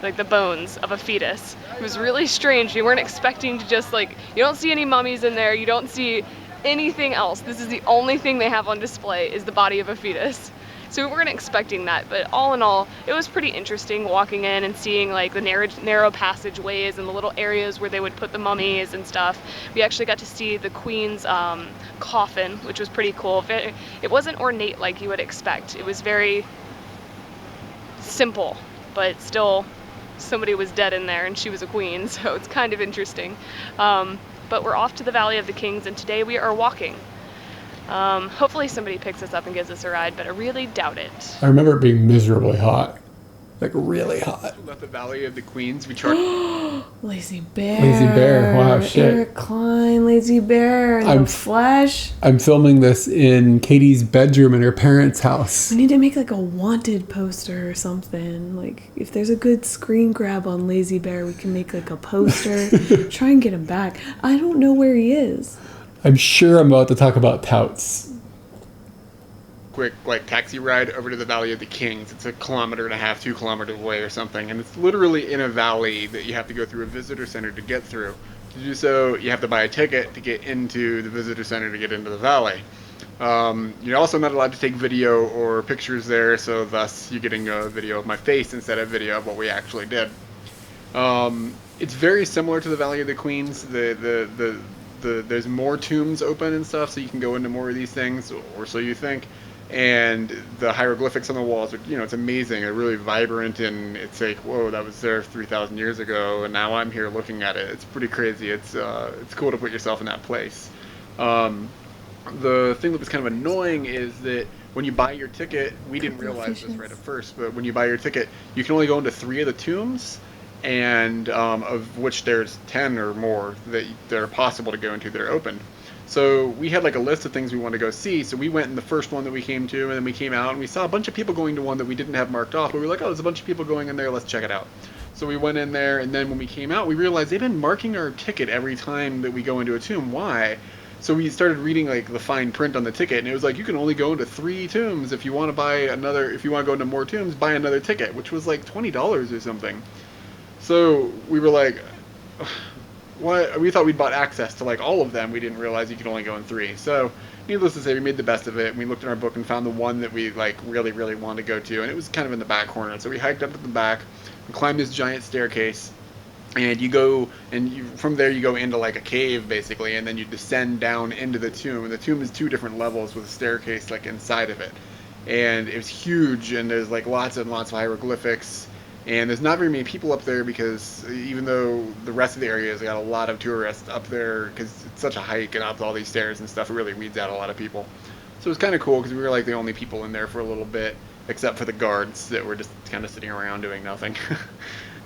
like the bones of a fetus. It was really strange. You weren't expecting to just like, you don't see any mummies in there, you don't see anything else. This is the only thing they have on display is the body of a fetus. So we weren't expecting that, but all in all, it was pretty interesting walking in and seeing like the narrow passageways and the little areas where they would put the mummies and stuff. We actually got to see the queen's coffin, which was pretty cool. It wasn't ornate like you would expect. It was very simple, but still somebody was dead in there and she was a queen, so it's kind of interesting. But we're off to the Valley of the Kings, and today we are walking. Hopefully somebody picks us up and gives us a ride, but I really doubt it. I remember it being miserably hot. Like really hot. Left the Valley of the Queens. We charged. Lazy Bear. Lazy Bear. Wow, shit. Eric Klein, Lazy Bear, in the flesh. I'm filming this in Katie's bedroom in her parents' house. We need to make like a wanted poster or something. Like, if there's a good screen grab on Lazy Bear, we can make like a poster. Try and get him back. I don't know where he is. I'm sure I'm about to talk about touts. Quick like taxi ride over to the Valley of the Kings. It's 1.5 kilometers, 2 kilometers away or something, and it's literally in a valley that you have to go through a visitor center to get through. To do so, you have to buy a ticket to get into the visitor center to get into the valley. You're also not allowed to take video or pictures there, so thus you're getting a video of my face instead of video of what we actually did. It's very similar to the Valley of the Queens. There's more tombs open and stuff, so you can go into more of these things, or so you think. And the hieroglyphics on the walls are, it's amazing. They're really vibrant, and it's like, whoa, that was there 3,000 years ago, and now I'm here looking at it. It's pretty crazy. It's cool to put yourself in that place. The thing that was kind of annoying is that when you buy your ticket, we didn't realize this right at first, but when you buy your ticket, you can only go into 3 of the tombs, and of which there's 10 or more that are possible to go into that are open. So we had like a list of things we wanted to go see, so we went in the first one that we came to, and then we came out and we saw a bunch of people going to one that we didn't have marked off, but we were like, oh, there's a bunch of people going in there, let's check it out. So we went in there, and then when we came out, we realized they've been marking our ticket every time that we go into a tomb. Why? So we started reading like the fine print on the ticket, and it was like, you can only go into 3 tombs. If you want to go into more tombs, buy another ticket, which was like $20 or something. So we were like, what? We thought we'd bought access to like all of them. We didn't realize you could only go in 3. So needless to say, we made the best of it. We looked in our book and found the one that we like really, really wanted to go to, and it was kind of in the back corner. So we hiked up to the back and climbed this giant staircase. And you go, from there you go into like a cave basically, and then you descend down into the tomb. And the tomb is 2 different levels with a staircase like inside of it. And it was huge, and there's like lots and lots of hieroglyphics. And there's not very many people up there because even though the rest of the area has got a lot of tourists up there, because it's such a hike and up all these stairs and stuff, it really weeds out a lot of people. So it was kind of cool because we were like the only people in there for a little bit, except for the guards that were just kind of sitting around doing nothing.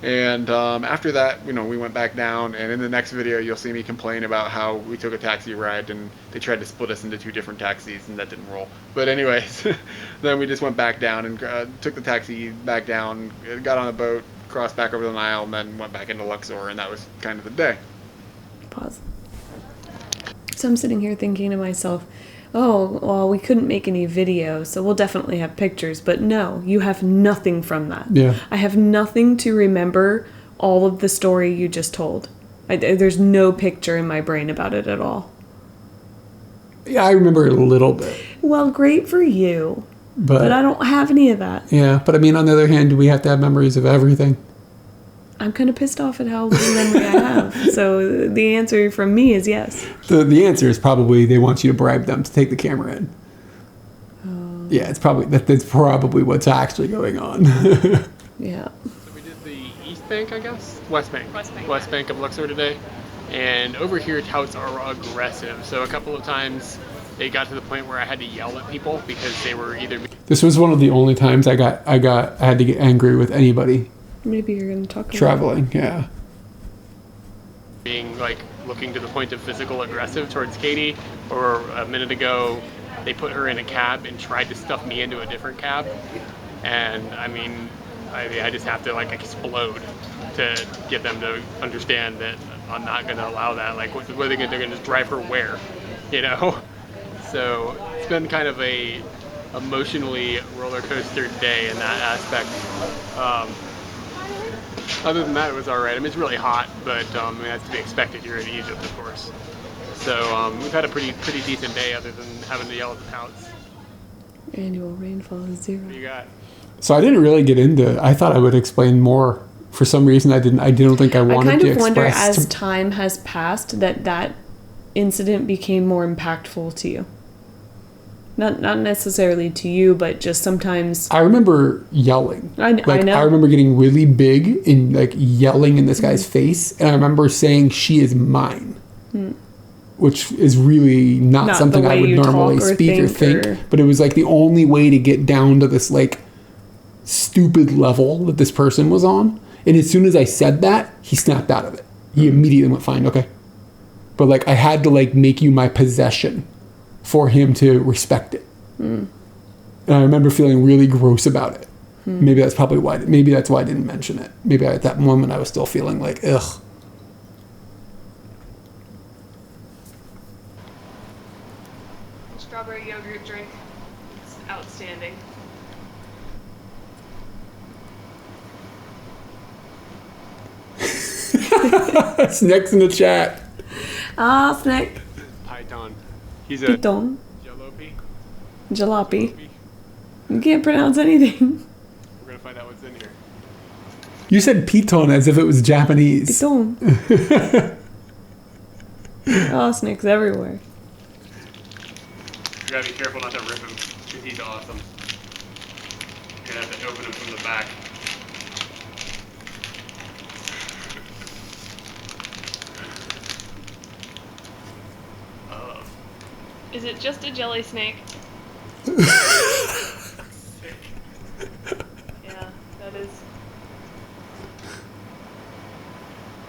And after that, we went back down, and in the next video you'll see me complain about how we took a taxi ride and they tried to split us into 2 different taxis, and that didn't roll. But anyways, then we just went back down and took the taxi back down, got on a boat, crossed back over the Nile, and then went back into Luxor, and that was kind of the day. Pause. So I'm sitting here thinking to myself, oh, well, we couldn't make any video, so we'll definitely have pictures. But no, you have nothing from that. Yeah. I have nothing to remember all of the story you just told. There's no picture in my brain about it at all. Yeah, I remember it a little bit. Well, great for you. But I don't have any of that. Yeah, but I mean, on the other hand, we have to have memories of everything. I'm kind of pissed off at how little memory I have. So the answer from me is yes. The answer is probably they want you to bribe them to take the camera in. Yeah, it's probably that's probably what's actually going on. Yeah. So we did the East Bank, I guess? West Bank. West Bank. Of Luxor today. And over here, touts are aggressive. So a couple of times it got to the point where I had to yell at people because they were either... This was one of the only times I had to get angry with anybody. Maybe you're going to talk about traveling, yeah. Being like looking to the point of physical aggressive towards Katie, or a minute ago they put her in a cab and tried to stuff me into a different cab, and I mean I just have to like explode to get them to understand that I'm not going to allow that. Like what are they going to do? They're going to just drive her where, So it's been kind of a emotionally roller coaster day in that aspect. Other than that, it was all right. I mean, it's really hot, but that's to be expected. You're in Egypt, of course. So we've had a pretty decent day, other than having to yell at the touts. Annual rainfall is 0. What do you got? So I didn't really get into. I thought I would explain more. For some reason, I didn't. I don't think I wanted to express. I kind of wonder, as time has passed, that incident became more impactful to you. Not necessarily to you, but just sometimes. I remember yelling. I know. I remember getting really big and like yelling in this guy's face, and I remember saying, "She is mine," which is really not something I would normally speak or think. But it was like the only way to get down to this like stupid level that this person was on. And as soon as I said that, he snapped out of it. He immediately went, "Fine, okay." But like I had to like make you my possession for him to respect it. And I remember feeling really gross about it. Maybe that's probably why. Maybe that's why I didn't mention it. Maybe at that moment I was still feeling like, ugh. Strawberry yogurt drink. It's outstanding. Snack's in the chat. Ah, snack. Python. He's a Piton. jalopy. Jalopy. You can't pronounce anything. We're gonna find out what's in here. You said piton as if it was Japanese. Piton. Oh, snakes everywhere. You gotta be careful not to rip him, because he's awesome. You're gonna have to open him from the back. Oh. Is it just a jelly snake? Yeah, that is.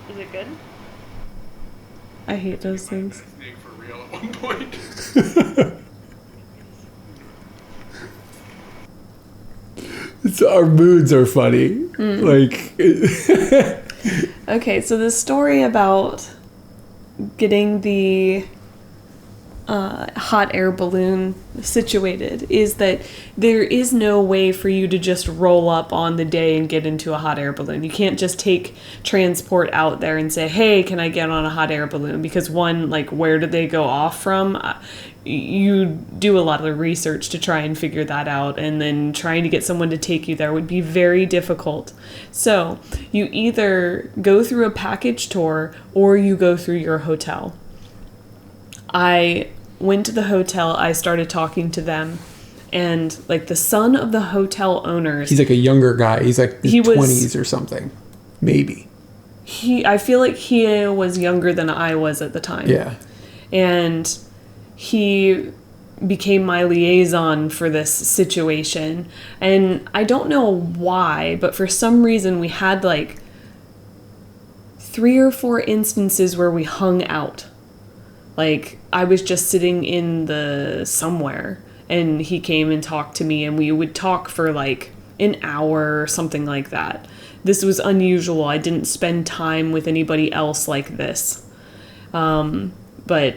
Is it good? I hate those things. Snake for real at one point. Our moods are funny. Like, Okay, so the story about getting the hot air balloon situated is that there is no way for you to just roll up on the day and get into a hot air balloon. You can't just take transport out there and say, hey, can I get on a hot air balloon? Because one, like, where did they go off from? You do a lot of research to try and figure that out, and then trying to get someone to take you there would be very difficult. So you either go through a package tour or you go through your hotel. I went to the hotel, I started talking to them, and like the son of the hotel owners, he's like a younger guy. He's like He was- 20s or something. Maybe. I feel like he was younger than I was at the time. Yeah. And he became my liaison for this situation. And I don't know why, but for some reason we had like 3 or 4 instances where we hung out. Like, I was just sitting in the somewhere, and he came and talked to me, and we would talk for like an hour or something like that. This was unusual. I didn't spend time with anybody else like this. But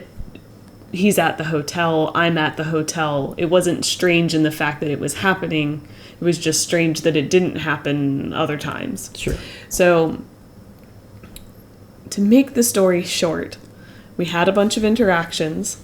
he's at the hotel, I'm at the hotel. It wasn't strange in the fact that it was happening. It was just strange that it didn't happen other times. Sure. So, to make the story short, we had a bunch of interactions.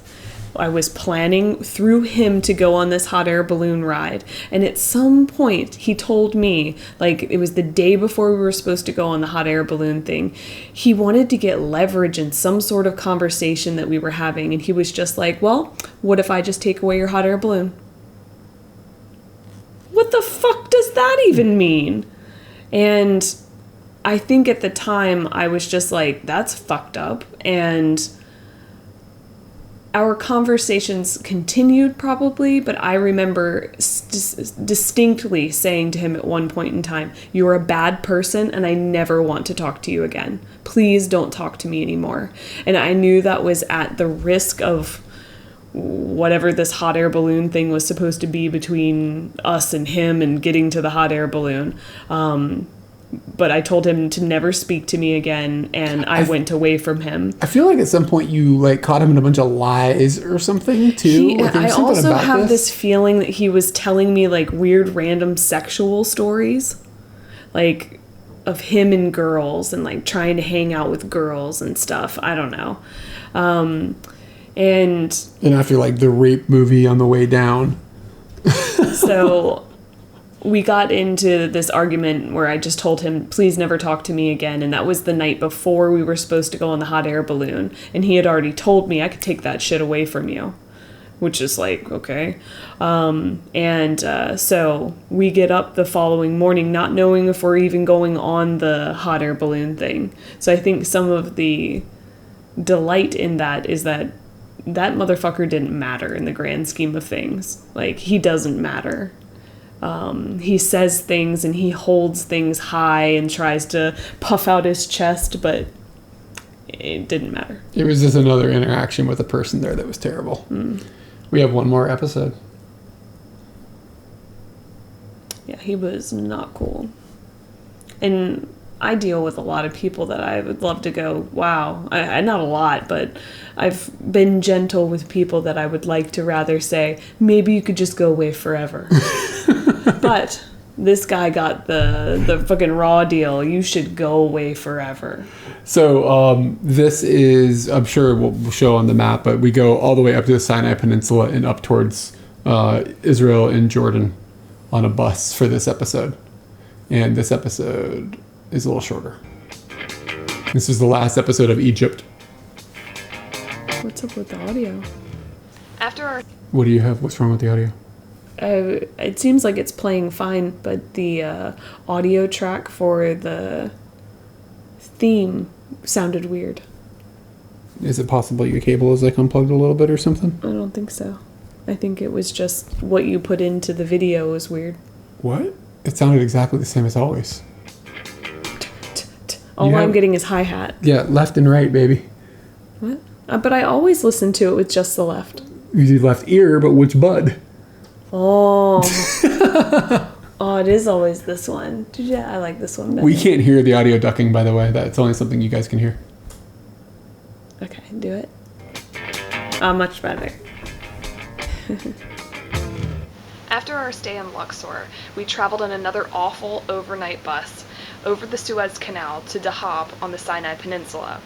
I was planning through him to go on this hot air balloon ride. And at some point, he told me, like, it was the day before we were supposed to go on the hot air balloon thing, he wanted to get leverage in some sort of conversation that we were having. And he was just like, well, what if I just take away your hot air balloon? What the fuck does that even mean? And I think at the time, I was just like, that's fucked up. And our conversations continued probably, but I remember distinctly saying to him at one point in time, you're a bad person and I never want to talk to you again. Please don't talk to me anymore. And I knew that was at the risk of whatever this hot air balloon thing was supposed to be between us and him and getting to the hot air balloon. But I told him to never speak to me again, and I went away from him. I feel like at some point you like caught him in a bunch of lies or something too. I also have this feeling that he was telling me like weird random sexual stories, like of him and girls and like trying to hang out with girls and stuff. I don't know. And after like the rape movie on the way down. So we got into this argument where I just told him, please never talk to me again. And that was the night before we were supposed to go on the hot air balloon. And he had already told me I could take that shit away from you, which is like, okay. So we get up the following morning, not knowing if we're even going on the hot air balloon thing. So I think some of the delight in that is that motherfucker didn't matter in the grand scheme of things. Like, he doesn't matter. He says things and he holds things high and tries to puff out his chest, but it didn't matter. It was just another interaction with a person there that was terrible. We have one more episode. Yeah, he was not cool. And I deal with a lot of people that I would love to go, wow. I not a lot, but I've been gentle with people that I would like to rather say, maybe you could just go away forever. But this guy got the fucking raw deal. You should go away forever. So this is, I'm sure we'll show on the map, but we go all the way up to the Sinai Peninsula and up towards Israel and Jordan on a bus for this episode. And this episode is a little shorter. This is the last episode of Egypt. What's up with the audio? After our What do you have? What's wrong with the audio? It seems like it's playing fine, but the audio track for the theme sounded weird. Is it possible your cable is like unplugged a little bit or something? I don't think so. I think it was just what you put into the video was weird. What? It sounded exactly the same as always. All You I'm have- getting is hi-hat. Yeah, left and right, baby. What? But I always listen to it with just the left. You do left ear, but which bud? Oh. Oh, it is always this one. Yeah, I like this one better. We can't hear the audio ducking, by the way. That's only something you guys can hear. Okay, do it. Much better. After our stay in Luxor, we traveled on another awful overnight bus over the Suez Canal to Dahab on the Sinai Peninsula.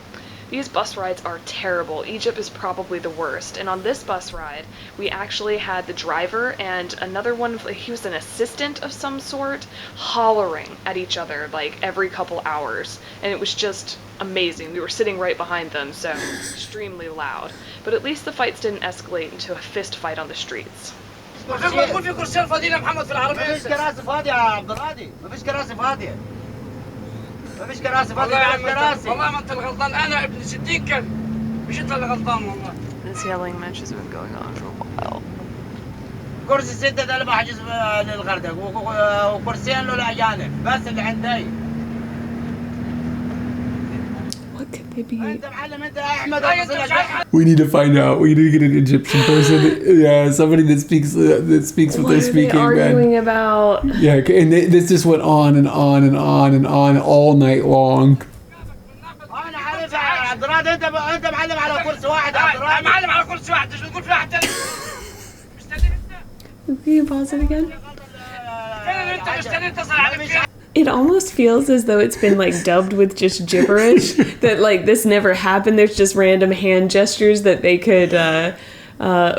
These bus rides are terrible. Egypt is probably the worst. And on this bus ride, we actually had the driver and another one, he was an assistant of some sort, hollering at each other like every couple hours. And it was just amazing. We were sitting right behind them, so extremely loud. But at least the fights didn't escalate into a fist fight on the streets. ما في كرسيين فاضيين يا محمد في العربية. ما فيش كراسي فاضية يا عبد الهادي. ما فيش كراسي فاضية. ما فيش كراسي فاضية. والله ما انت الغلطان. انا ابن 60 كلب. مش انت اللي غلطان والله. This yelling match has been going on for a while. كرسي 6 ده اللي بحجز للغردقة وكرسيين للأجانب بس اللي عندي. What could they be? انت معلم انت يا احمد. We need to find out. We need to get an Egyptian person. Yeah, somebody that speaks what What they're are they speaking, arguing man. about? Yeah, and this just went on and on and on and on all night long. انا عارف يا عبد الراد انت معلم على كرسي واحد يا عبد الراد. معلم على كرسي واحد ايش بتقول في واحد ثاني؟ مستني انت. Can you pause it again? فين انت مستني اتصل عليك. It almost feels as though it's been like dubbed with just gibberish. That like this never happened. There's just random hand gestures that they could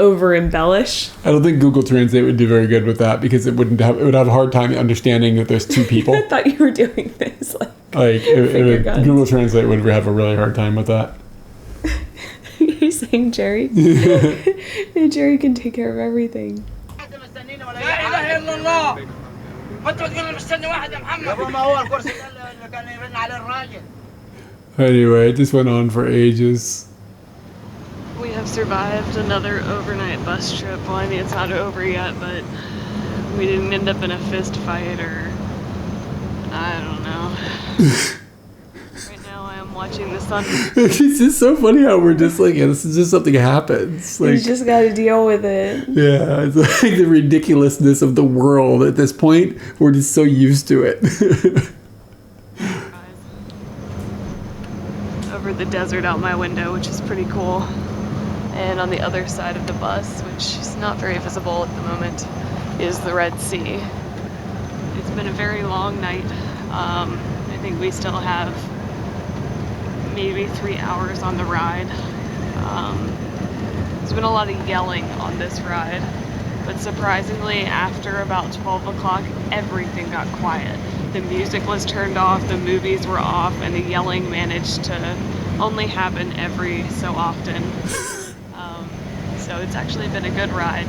over embellish. I don't think Google Translate would do very good with that because it would have a hard time understanding that there's two people. I thought you were doing this. Like Finger guns. Google Translate would have a really hard time with that. You're saying Jerry? Jerry can take care of everything. لا اله الا الله. ما انت بتقول مستني واحد يا محمد. يابا ما هو الكرسي اللي كان يرن عليه الراجل. Anyway, it just went on for ages. We have survived another overnight bus trip. Well, I mean, it's not over yet, but we didn't end up in a fist fight or I don't know. Right now, I am watching the sun. It's just so funny how we're just like, yeah, this is just something happens. You Like, just got to deal with it. yeah, it's like the ridiculousness of the world at this point. We're just so used to it. Over the desert out my window, which is pretty cool. And on the other side of the bus, which is not very visible at the moment, is the Red Sea. It's been a very long night. I think we still have maybe 3 hours on the ride. There's been a lot of yelling on this ride, but surprisingly, after about 12 o'clock, everything got quiet. The music was turned off, the movies were off, and the yelling managed to only happen every so often. So it's actually been a good ride.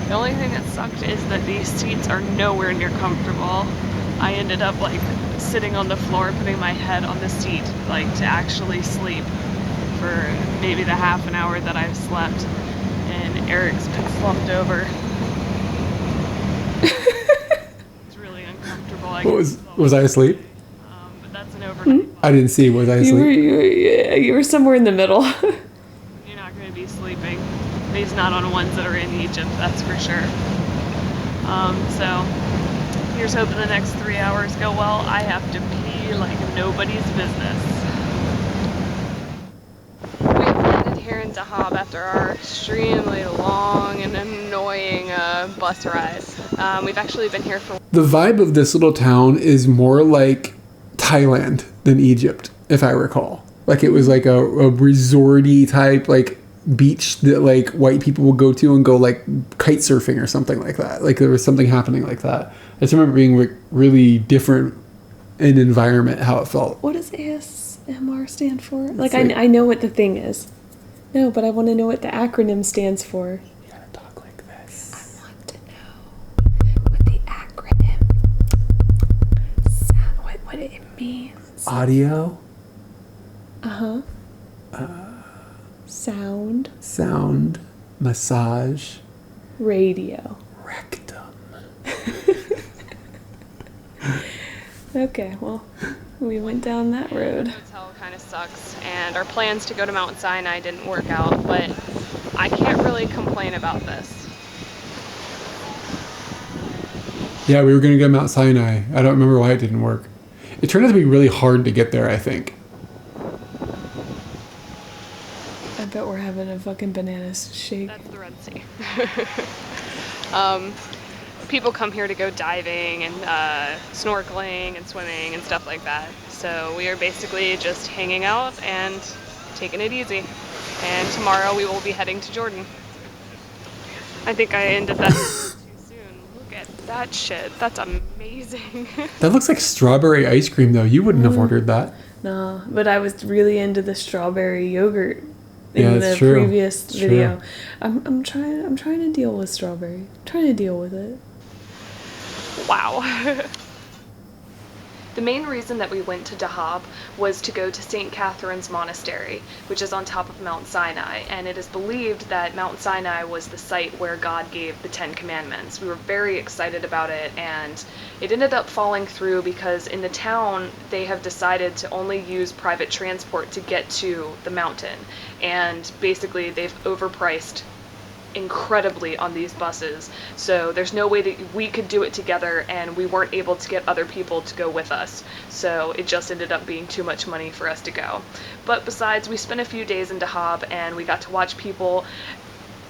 The only thing that sucked is that these seats are nowhere near comfortable. I ended up like sitting on the floor, putting my head on the seat, like to actually sleep for maybe the half an hour that I've slept. And Eric's been slumped over. It's really uncomfortable. Was I asleep? But that's an overnight. I didn't see. Was I asleep? You were somewhere in the middle. You're not going to be sleeping. At least not on ones that are in Egypt, that's for sure. So here's hoping the next 3 hours go well. I have to pee like nobody's business. We landed here in Dahab after our extremely long and annoying bus ride. We've actually been here for... The vibe of this little town is more like Thailand than Egypt, if I recall. Like it was like a resorty type, like beach that like white people would go to and go like kite surfing or something like that. Like there was something happening like that. I just remember being like really different in environment, how it felt. What does ASMR stand for? Like I know what the thing is. No, but I want to know what the acronym stands for. You gotta talk like this. I want to know what the acronym what it means. Audio. Uh-huh. Sound. Massage. Radio. Rectum. Okay, well, we went down that road. The hotel kind of sucks, and our plans to go to Mount Sinai didn't work out, but I can't really complain about this. Yeah, we were going to go to Mount Sinai. I don't remember why it didn't work. It turned out to be really hard to get there, I think. I bet we're having a fucking banana shake. That's the Red Sea. People come here to go diving and snorkeling and swimming and stuff like that. So we are basically just hanging out and taking it easy. And tomorrow we will be heading to Jordan. I think I ended that too soon. Look at that shit. That's amazing. That looks like strawberry ice cream, though. You wouldn't have ordered that. No, but I was really into the strawberry yogurt Yeah, in that's the true. previous It's video. true. I'm trying to deal with strawberry. I'm trying to deal with it. Wow. The main reason that we went to Dahab was to go to St. Catherine's Monastery, which is on top of Mount Sinai, and it is believed that Mount Sinai was the site where God gave the Ten Commandments. We were very excited about it, and it ended up falling through because in the town they have decided to only use private transport to get to the mountain, and basically they've overpriced incredibly on these buses, so there's no way that we could do it together, and we weren't able to get other people to go with us, so it just ended up being too much money for us to go. But besides, we spent a few days in Dahab, and we got to watch people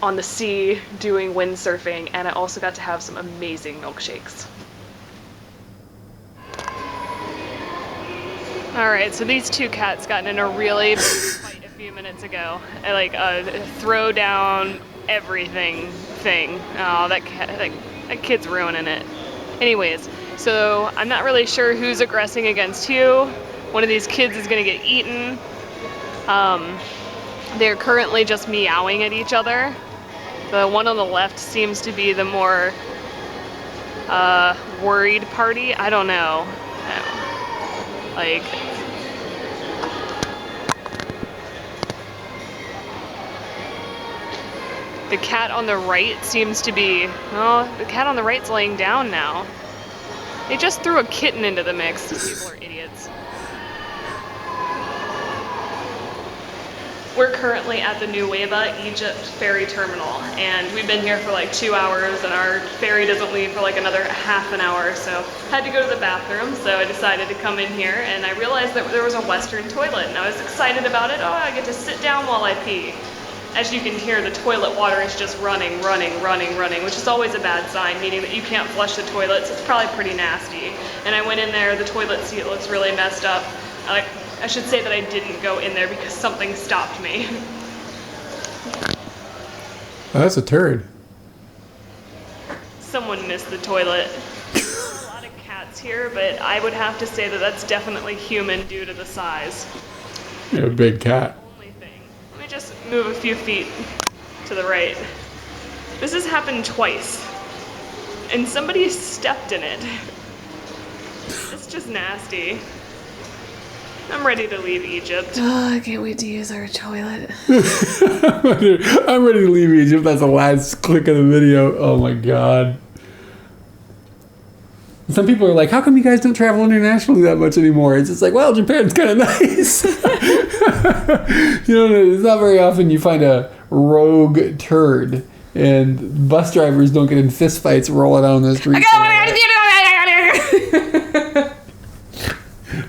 on the sea doing windsurfing, and I also got to have some amazing milkshakes. Alright, so these two cats got in a really big fight a few minutes ago. Like a throw down everything thing. Oh, that kid's ruining it. Anyways, so I'm not really sure who's aggressing against who. One of these kids is gonna get eaten. They're currently just meowing at each other. The one on the left seems to be the more worried party. I don't know. Like, the cat on the right seems to be, well, the cat on the right's laying down now. They just threw a kitten into the mix. These people are idiots. We're currently at the Nueva Egypt ferry terminal, and we've been here for like 2 hours, and our ferry doesn't leave for like another half an hour, so had to go to the bathroom, so I decided to come in here, and I realized that there was a Western toilet, and I was excited about it. Oh, I get to sit down while I pee. As you can hear, the toilet water is just running, which is always a bad sign, meaning that you can't flush the toilets. It's probably pretty nasty. And I went in there, the toilet seat looks really messed up. I should say that I didn't go in there because something stopped me. Oh, that's a turd. Someone missed the toilet. There's a lot of cats here, but I would have to say that that's definitely human due to the size. You're a big cat. Only thing. Let me just move a few feet to the right. This has happened twice, and somebody stepped in it. It's just nasty. I'm ready to leave Egypt. Oh, I can't wait to use our toilet. I'm ready to leave Egypt. That's the last click of the video. Oh my god. Some people are like, how come you guys don't travel internationally that much anymore? It's just like, well, Japan's kind of nice. You know, it's not very often you find a rogue turd, and bus drivers don't get in fistfights rolling down the street.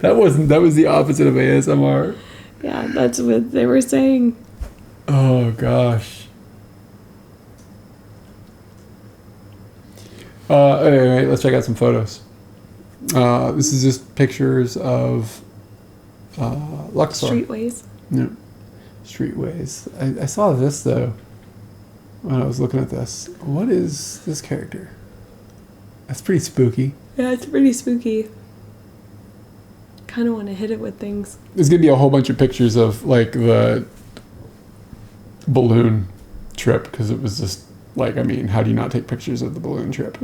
That was the opposite of ASMR. Yeah, that's what they were saying. Oh gosh. Anyway, let's check out some photos. This is just pictures of Luxor. Streetways. Yeah. Streetways. I saw this though when I was looking at this. What is this character? That's pretty spooky. Yeah, it's pretty spooky. Kind of want to hit it with things. There's gonna be a whole bunch of pictures of like the balloon trip because it was just like, I mean, how do you not take pictures of the balloon trip?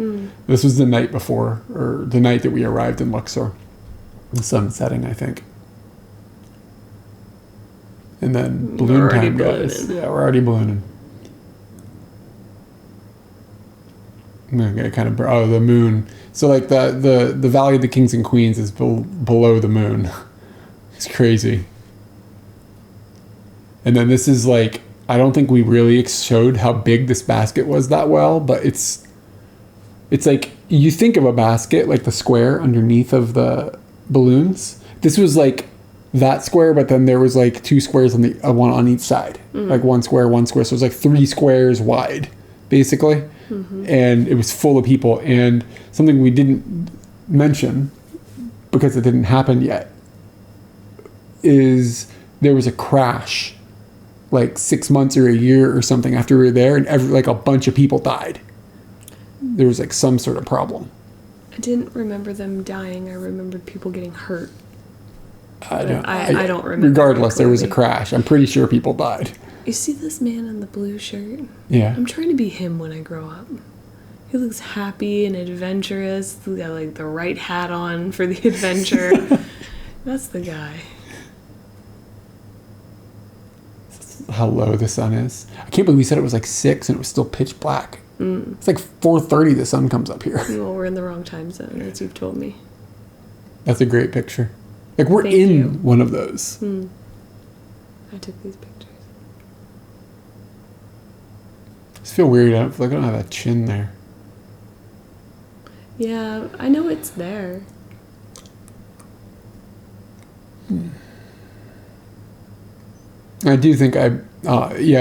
This was the night before, or the night that we arrived in Luxor. The sun setting, I think. And then balloon time, guys. Yeah, we're already ballooning. Okay, kind of. Oh, the moon. So like the Valley of the Kings and Queens is below the moon. It's crazy. And then this is like, I don't think we really showed how big this basket was that well, but it's like, you think of a basket like the square underneath of the balloons. This was like that square, but then there was like two squares on the one on each side, like one square. So it was like 3 squares wide, basically, and it was full of people. And something we didn't mention because it didn't happen yet is there was a crash like 6 months or a year or something after we were there, and like a bunch of people died. There was like some sort of problem. I didn't remember them dying. I remembered people getting hurt. I don't remember. Regardless, there was a crash. I'm pretty sure people died. You see this man in the blue shirt? Yeah. I'm trying to be him when I grow up. He looks happy and adventurous. He's got like the right hat on for the adventure. That's the guy. How low the sun is. I can't believe we said it was like 6 and it was still pitch black. It's like 4:30 the sun comes up here. Well, we're in the wrong time zone, as you've told me. That's a great picture. Like we're Thank in you. one of those. I took these pictures. I just feel weird. I don't have that chin there. Yeah, I know it's there. I do think yeah,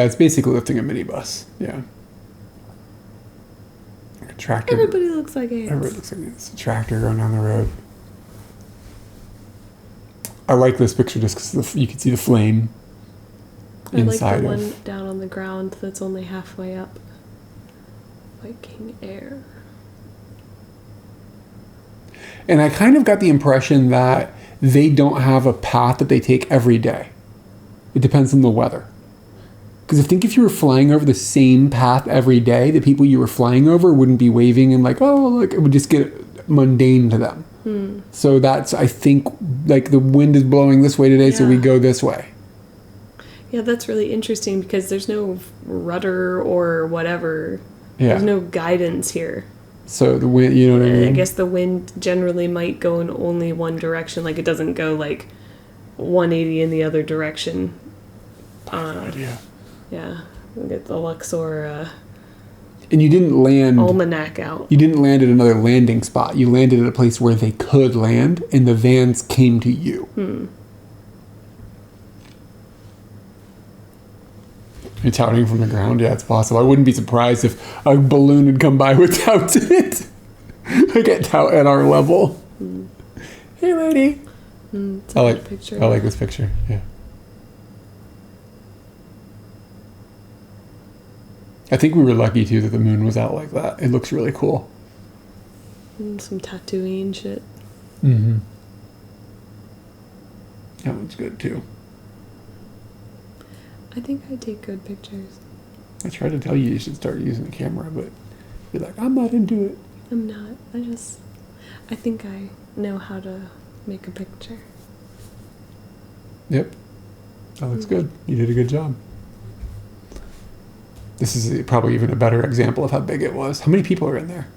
it's basically lifting a minibus. Yeah. Like a tractor. Everybody looks like ants. Everybody looks like it's a tractor going down the road. I like this picture just because you can see the flame inside I like the of. one down on the ground that's only halfway up. Like King Air. And I kind of got the impression that they don't have a path that they take every day. It depends on the weather. Because I think if you were flying over the same path every day, the people you were flying over wouldn't be waving and like, oh, look, it would just get mundane to them. So that's, I think, like the wind is blowing this way today, so we go this way. Yeah, that's really interesting because there's no rudder or whatever. Yeah. There's no guidance here. So the wind, you know what I mean? I guess the wind generally might go in only one direction. Like it doesn't go like 180 in the other direction. Yeah. Yeah, we'll get the Luxor And you didn't land. almanac out. You didn't land at another landing spot. You landed at a place where they could land, and the vans came to you. You're touting from the ground? Yeah, it's possible. I wouldn't be surprised if a balloon had come by with touts in it. Like at our level. Hey, lady. It's a I good like picture. I like this picture. Yeah. I think we were lucky too that the moon was out like that. It looks really cool. And some Tatooine shit. Mm-hmm. That one's good too. I think I take good pictures. I tried to tell you should start using the camera, but you're like, I'm not into it. I'm not. I think I know how to make a picture. Yep. That looks good. You did a good job. This is probably even a better example of how big it was. How many people are in there?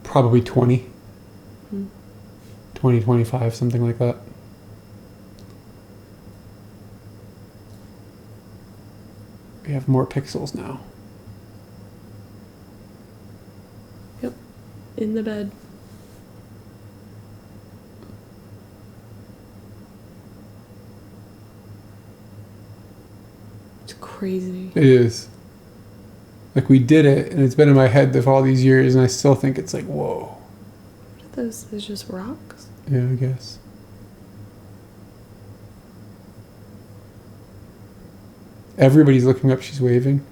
Probably 20. 20, 25, something like that. We have more pixels now. Yep. In the bed. It's crazy. It is. Like we did it, and it's been in my head for all these years, and I still think it's like, whoa. Those are just rocks. Yeah, I guess. Everybody's looking up. She's waving.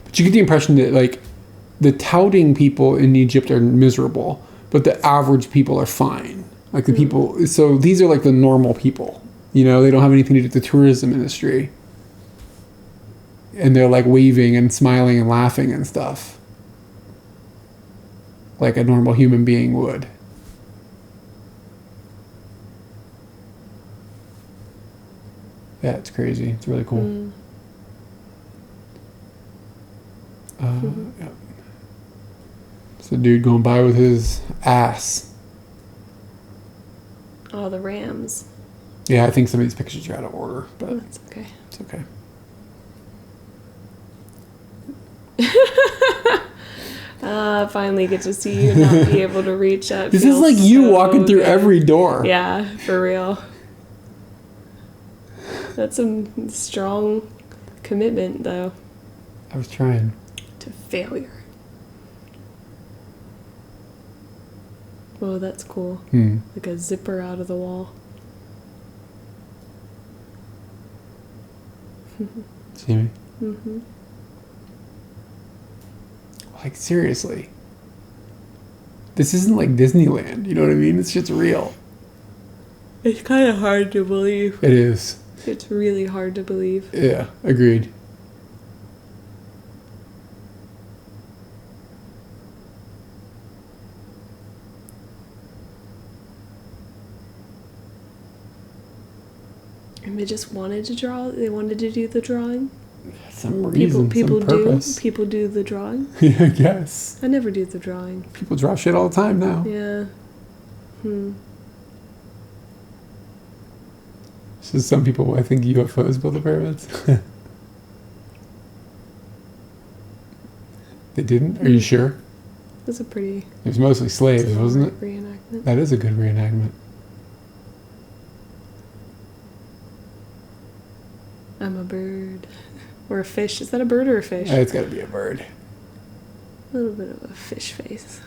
But you get the impression that, like, the touting people in Egypt are miserable, but the average people are fine. Like, the people... So these are, like, the normal people. You know, they don't have anything to do with the tourism industry. And they're, like, waving and smiling and laughing and stuff. Like a normal human being would. Yeah, it's crazy. It's really cool. Yeah. It's a dude going by with his ass. Oh, the rams. Yeah, I think some of these pictures are out of order, but That's okay. it's okay. Finally get to see you not be able to reach up. This is like you walking through every door. Yeah, for real. That's some strong commitment, though, I was trying. to failure. Oh, that's cool. Like a zipper out of the wall. See me? Mm-hmm. Like, seriously. This isn't like Disneyland, you know what I mean? It's just real. It's kind of hard to believe. It is. It's really hard to believe. Yeah, agreed. And they just wanted to draw. They wanted to do the drawing. Some reason, People some purpose. do the drawing. Yeah, I guess. I never do the drawing. People draw shit all the time now. Yeah. So some people, I think UFOs built the pyramids. They didn't? Are you sure? That's a pretty. It was mostly slaves, wasn't it? Reenactment. That is a good reenactment. I'm a bird. Or a fish. Is that a bird or a fish? It's got to be a bird. A little bit of a fish face.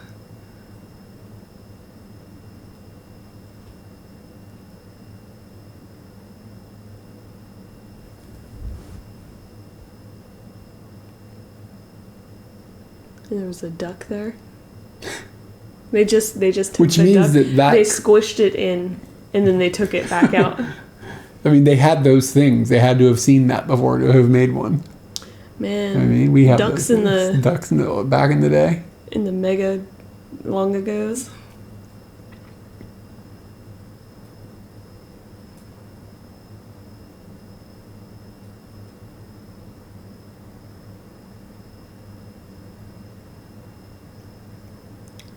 And there was a duck there. They just took Which the means duck, that they squished it in, and then they took it back out. I mean, they had those things. They had to have seen that before to have made one. Man, I mean, we have ducks those in things. the Ducks in the back in the day. in the mega long ago's.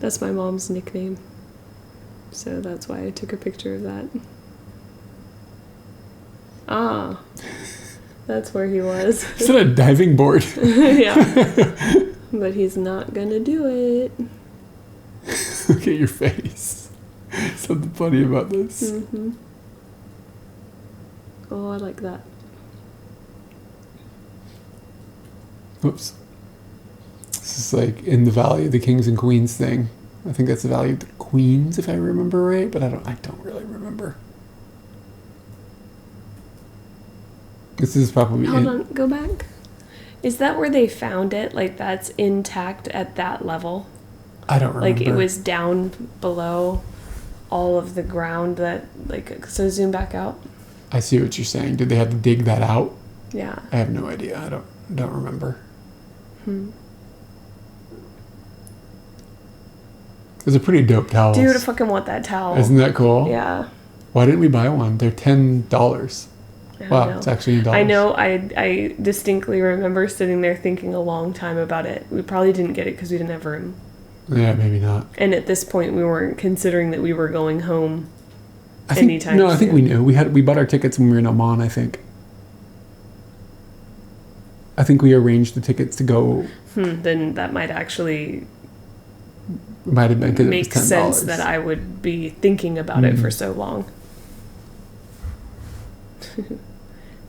That's my mom's nickname. So that's why I took a picture of that. Ah, that's where he was. Is it a diving board? Yeah. But he's not gonna do it. Look at your face. Something funny about this. Mm-hmm. Oh, I like that. Oops. This is like in the Valley of the Kings and Queens thing. I think that's the Valley of the Queens, if I remember right, but I don't really remember. This is probably Hold on, go back. Is that where they found it? Like, that's intact at that level? I don't remember. Like, it was down below all of the ground that, like, so zoom back out? I see what you're saying. Did they have to dig that out? Yeah. I have no idea. I don't remember. It was a pretty dope towel. Dude, I fucking want that towel. Isn't that cool? Yeah. Why didn't we buy one? They're $10. Wow, know. it's actually $1. I know. I distinctly remember sitting there thinking a long time about it. We probably didn't get it because we didn't have room. Yeah, maybe not. And at this point, we weren't considering that we were going home I think, anytime no, I think soon. we knew. We bought our tickets when we were in Oman, I think. I think we arranged the tickets to go. Then that might actually Might have been because it was make $10. sense that I would be thinking about it for so long.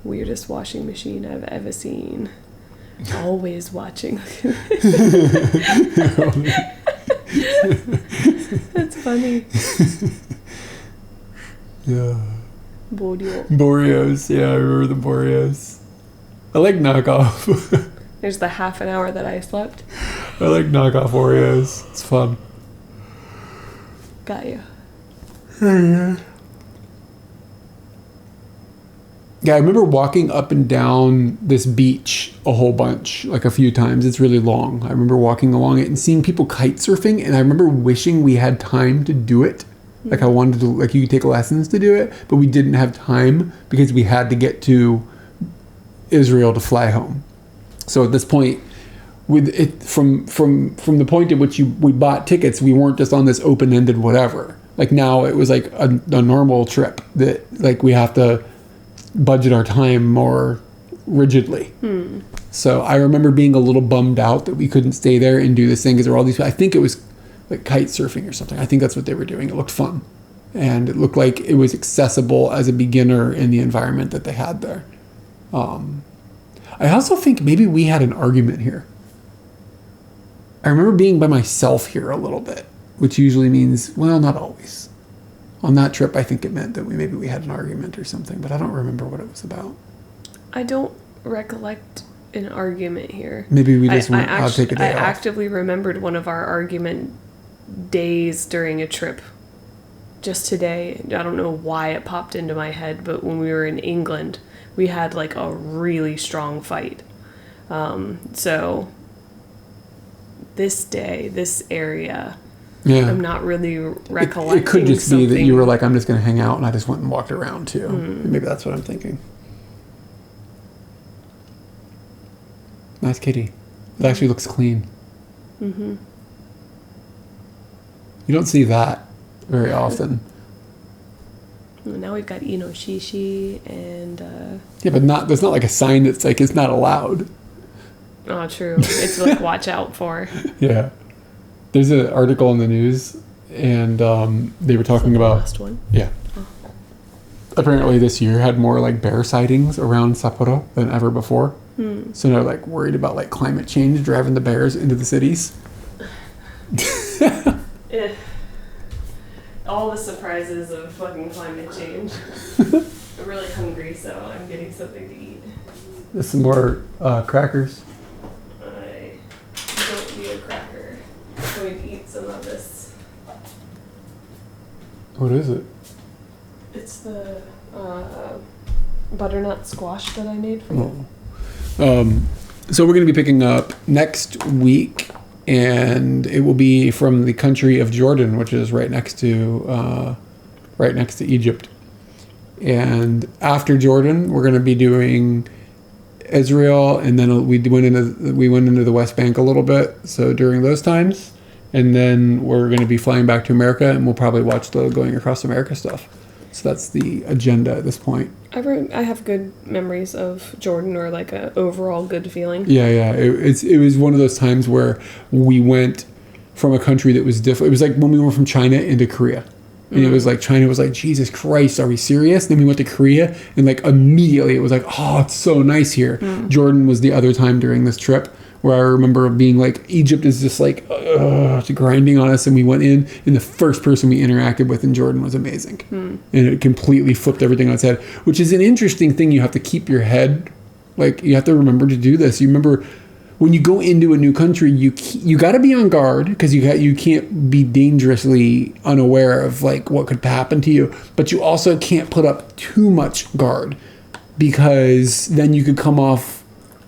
Weirdest washing machine I've ever seen. Always watching. That's funny. Yeah. Borio. Boreos. Yeah, I remember the Boreos. I like knockoff. There's the half an hour that I slept. I like knockoff Oreos. It's fun. Got you. Yeah, I remember walking up and down this beach a whole bunch, like a few times. It's really long. I remember walking along it and seeing people kite surfing, and I remember wishing we had time to do it. Like I wanted to, like you could take lessons to do it, but we didn't have time because we had to get to Israel to fly home. So at this point, with it from the point at which we bought tickets, we weren't just on this open-ended whatever. Like now it was like a normal trip that like we have to budget our time more rigidly. So I remember being a little bummed out that we couldn't stay there and do this thing because there were all these. I think it was like kite surfing or something. I think that's what they were doing. It looked fun, and it looked like it was accessible as a beginner in the environment that they had there. I also think maybe we had an argument here. I remember being by myself here a little bit, which usually means, well, not always. On that trip, I think it meant that maybe we had an argument or something, but I don't remember what it was about. I don't recollect an argument here. Maybe we just went, I'll take a day I off. actively remembered one of our argument days during a trip just today. I don't know why it popped into my head, but when we were in England, we had like a really strong fight. So this day, this area, Yeah. I'm not really recollecting. It could just be that you something. were like, I'm just going to hang out, and I just went and walked around too. Maybe that's what I'm thinking. Nice kitty. It actually looks clean. You don't see that very often. Well, now we've got Inoshishi and Yeah, but there's not like a sign that's like it's not allowed. oh, true. It's like watch out for. Yeah. There's an article in the news, and they were talking The about last one. yeah. Apparently, this year had more like bear sightings around Sapporo than ever before. So they're like worried about like climate change driving the bears into the cities. All the surprises of fucking climate change. I'm really hungry, so I'm getting something to eat. There's some more crackers. I don't need a cracker. I'm going to eat some of this. What is it? It's the butternut squash that I made for you. So we're going to be picking up next week, and it will be from the country of Jordan, which is right next to Egypt. And after Jordan, we're going to be doing Israel, and then we went into the West Bank a little bit. So during those times, and then we're going to be flying back to America, and we'll probably watch the Going Across America stuff. So that's the agenda at this point. I have good memories of Jordan, or like a overall good feeling. Yeah. It was one of those times where we went from a country that was different. It was like when we went from China into Korea. And it was like, China was like, Jesus Christ, are we serious? Then we went to Korea, and like immediately it was like, oh, it's so nice here. Jordan was the other time during this trip where I remember being like, Egypt is just like grinding on us. And we went in, and the first person we interacted with in Jordan was amazing. And it completely flipped everything on its head, which is an interesting thing. You have to keep your head, like you have to remember to do this. You remember when you go into a new country, you got to be on guard because you can't be dangerously unaware of like what could happen to you. But you also can't put up too much guard because then you could come off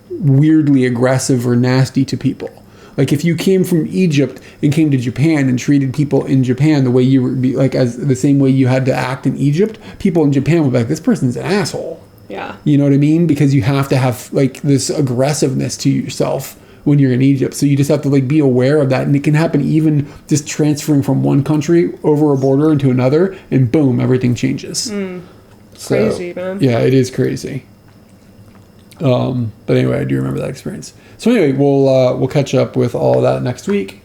weirdly aggressive or nasty to people. Like if you came from Egypt and came to Japan and treated people in Japan the way you would be like as the same way you had to act in Egypt, people in Japan would be like, this person's an asshole. Yeah. You know what I mean? Because you have to have like this aggressiveness to yourself when you're in Egypt. So you just have to like be aware of that. And it can happen even just transferring from one country over a border into another, and boom, everything changes. So, Crazy, man. Yeah, it is crazy. But anyway, I do remember that experience. So anyway, we'll catch up with all of that next week.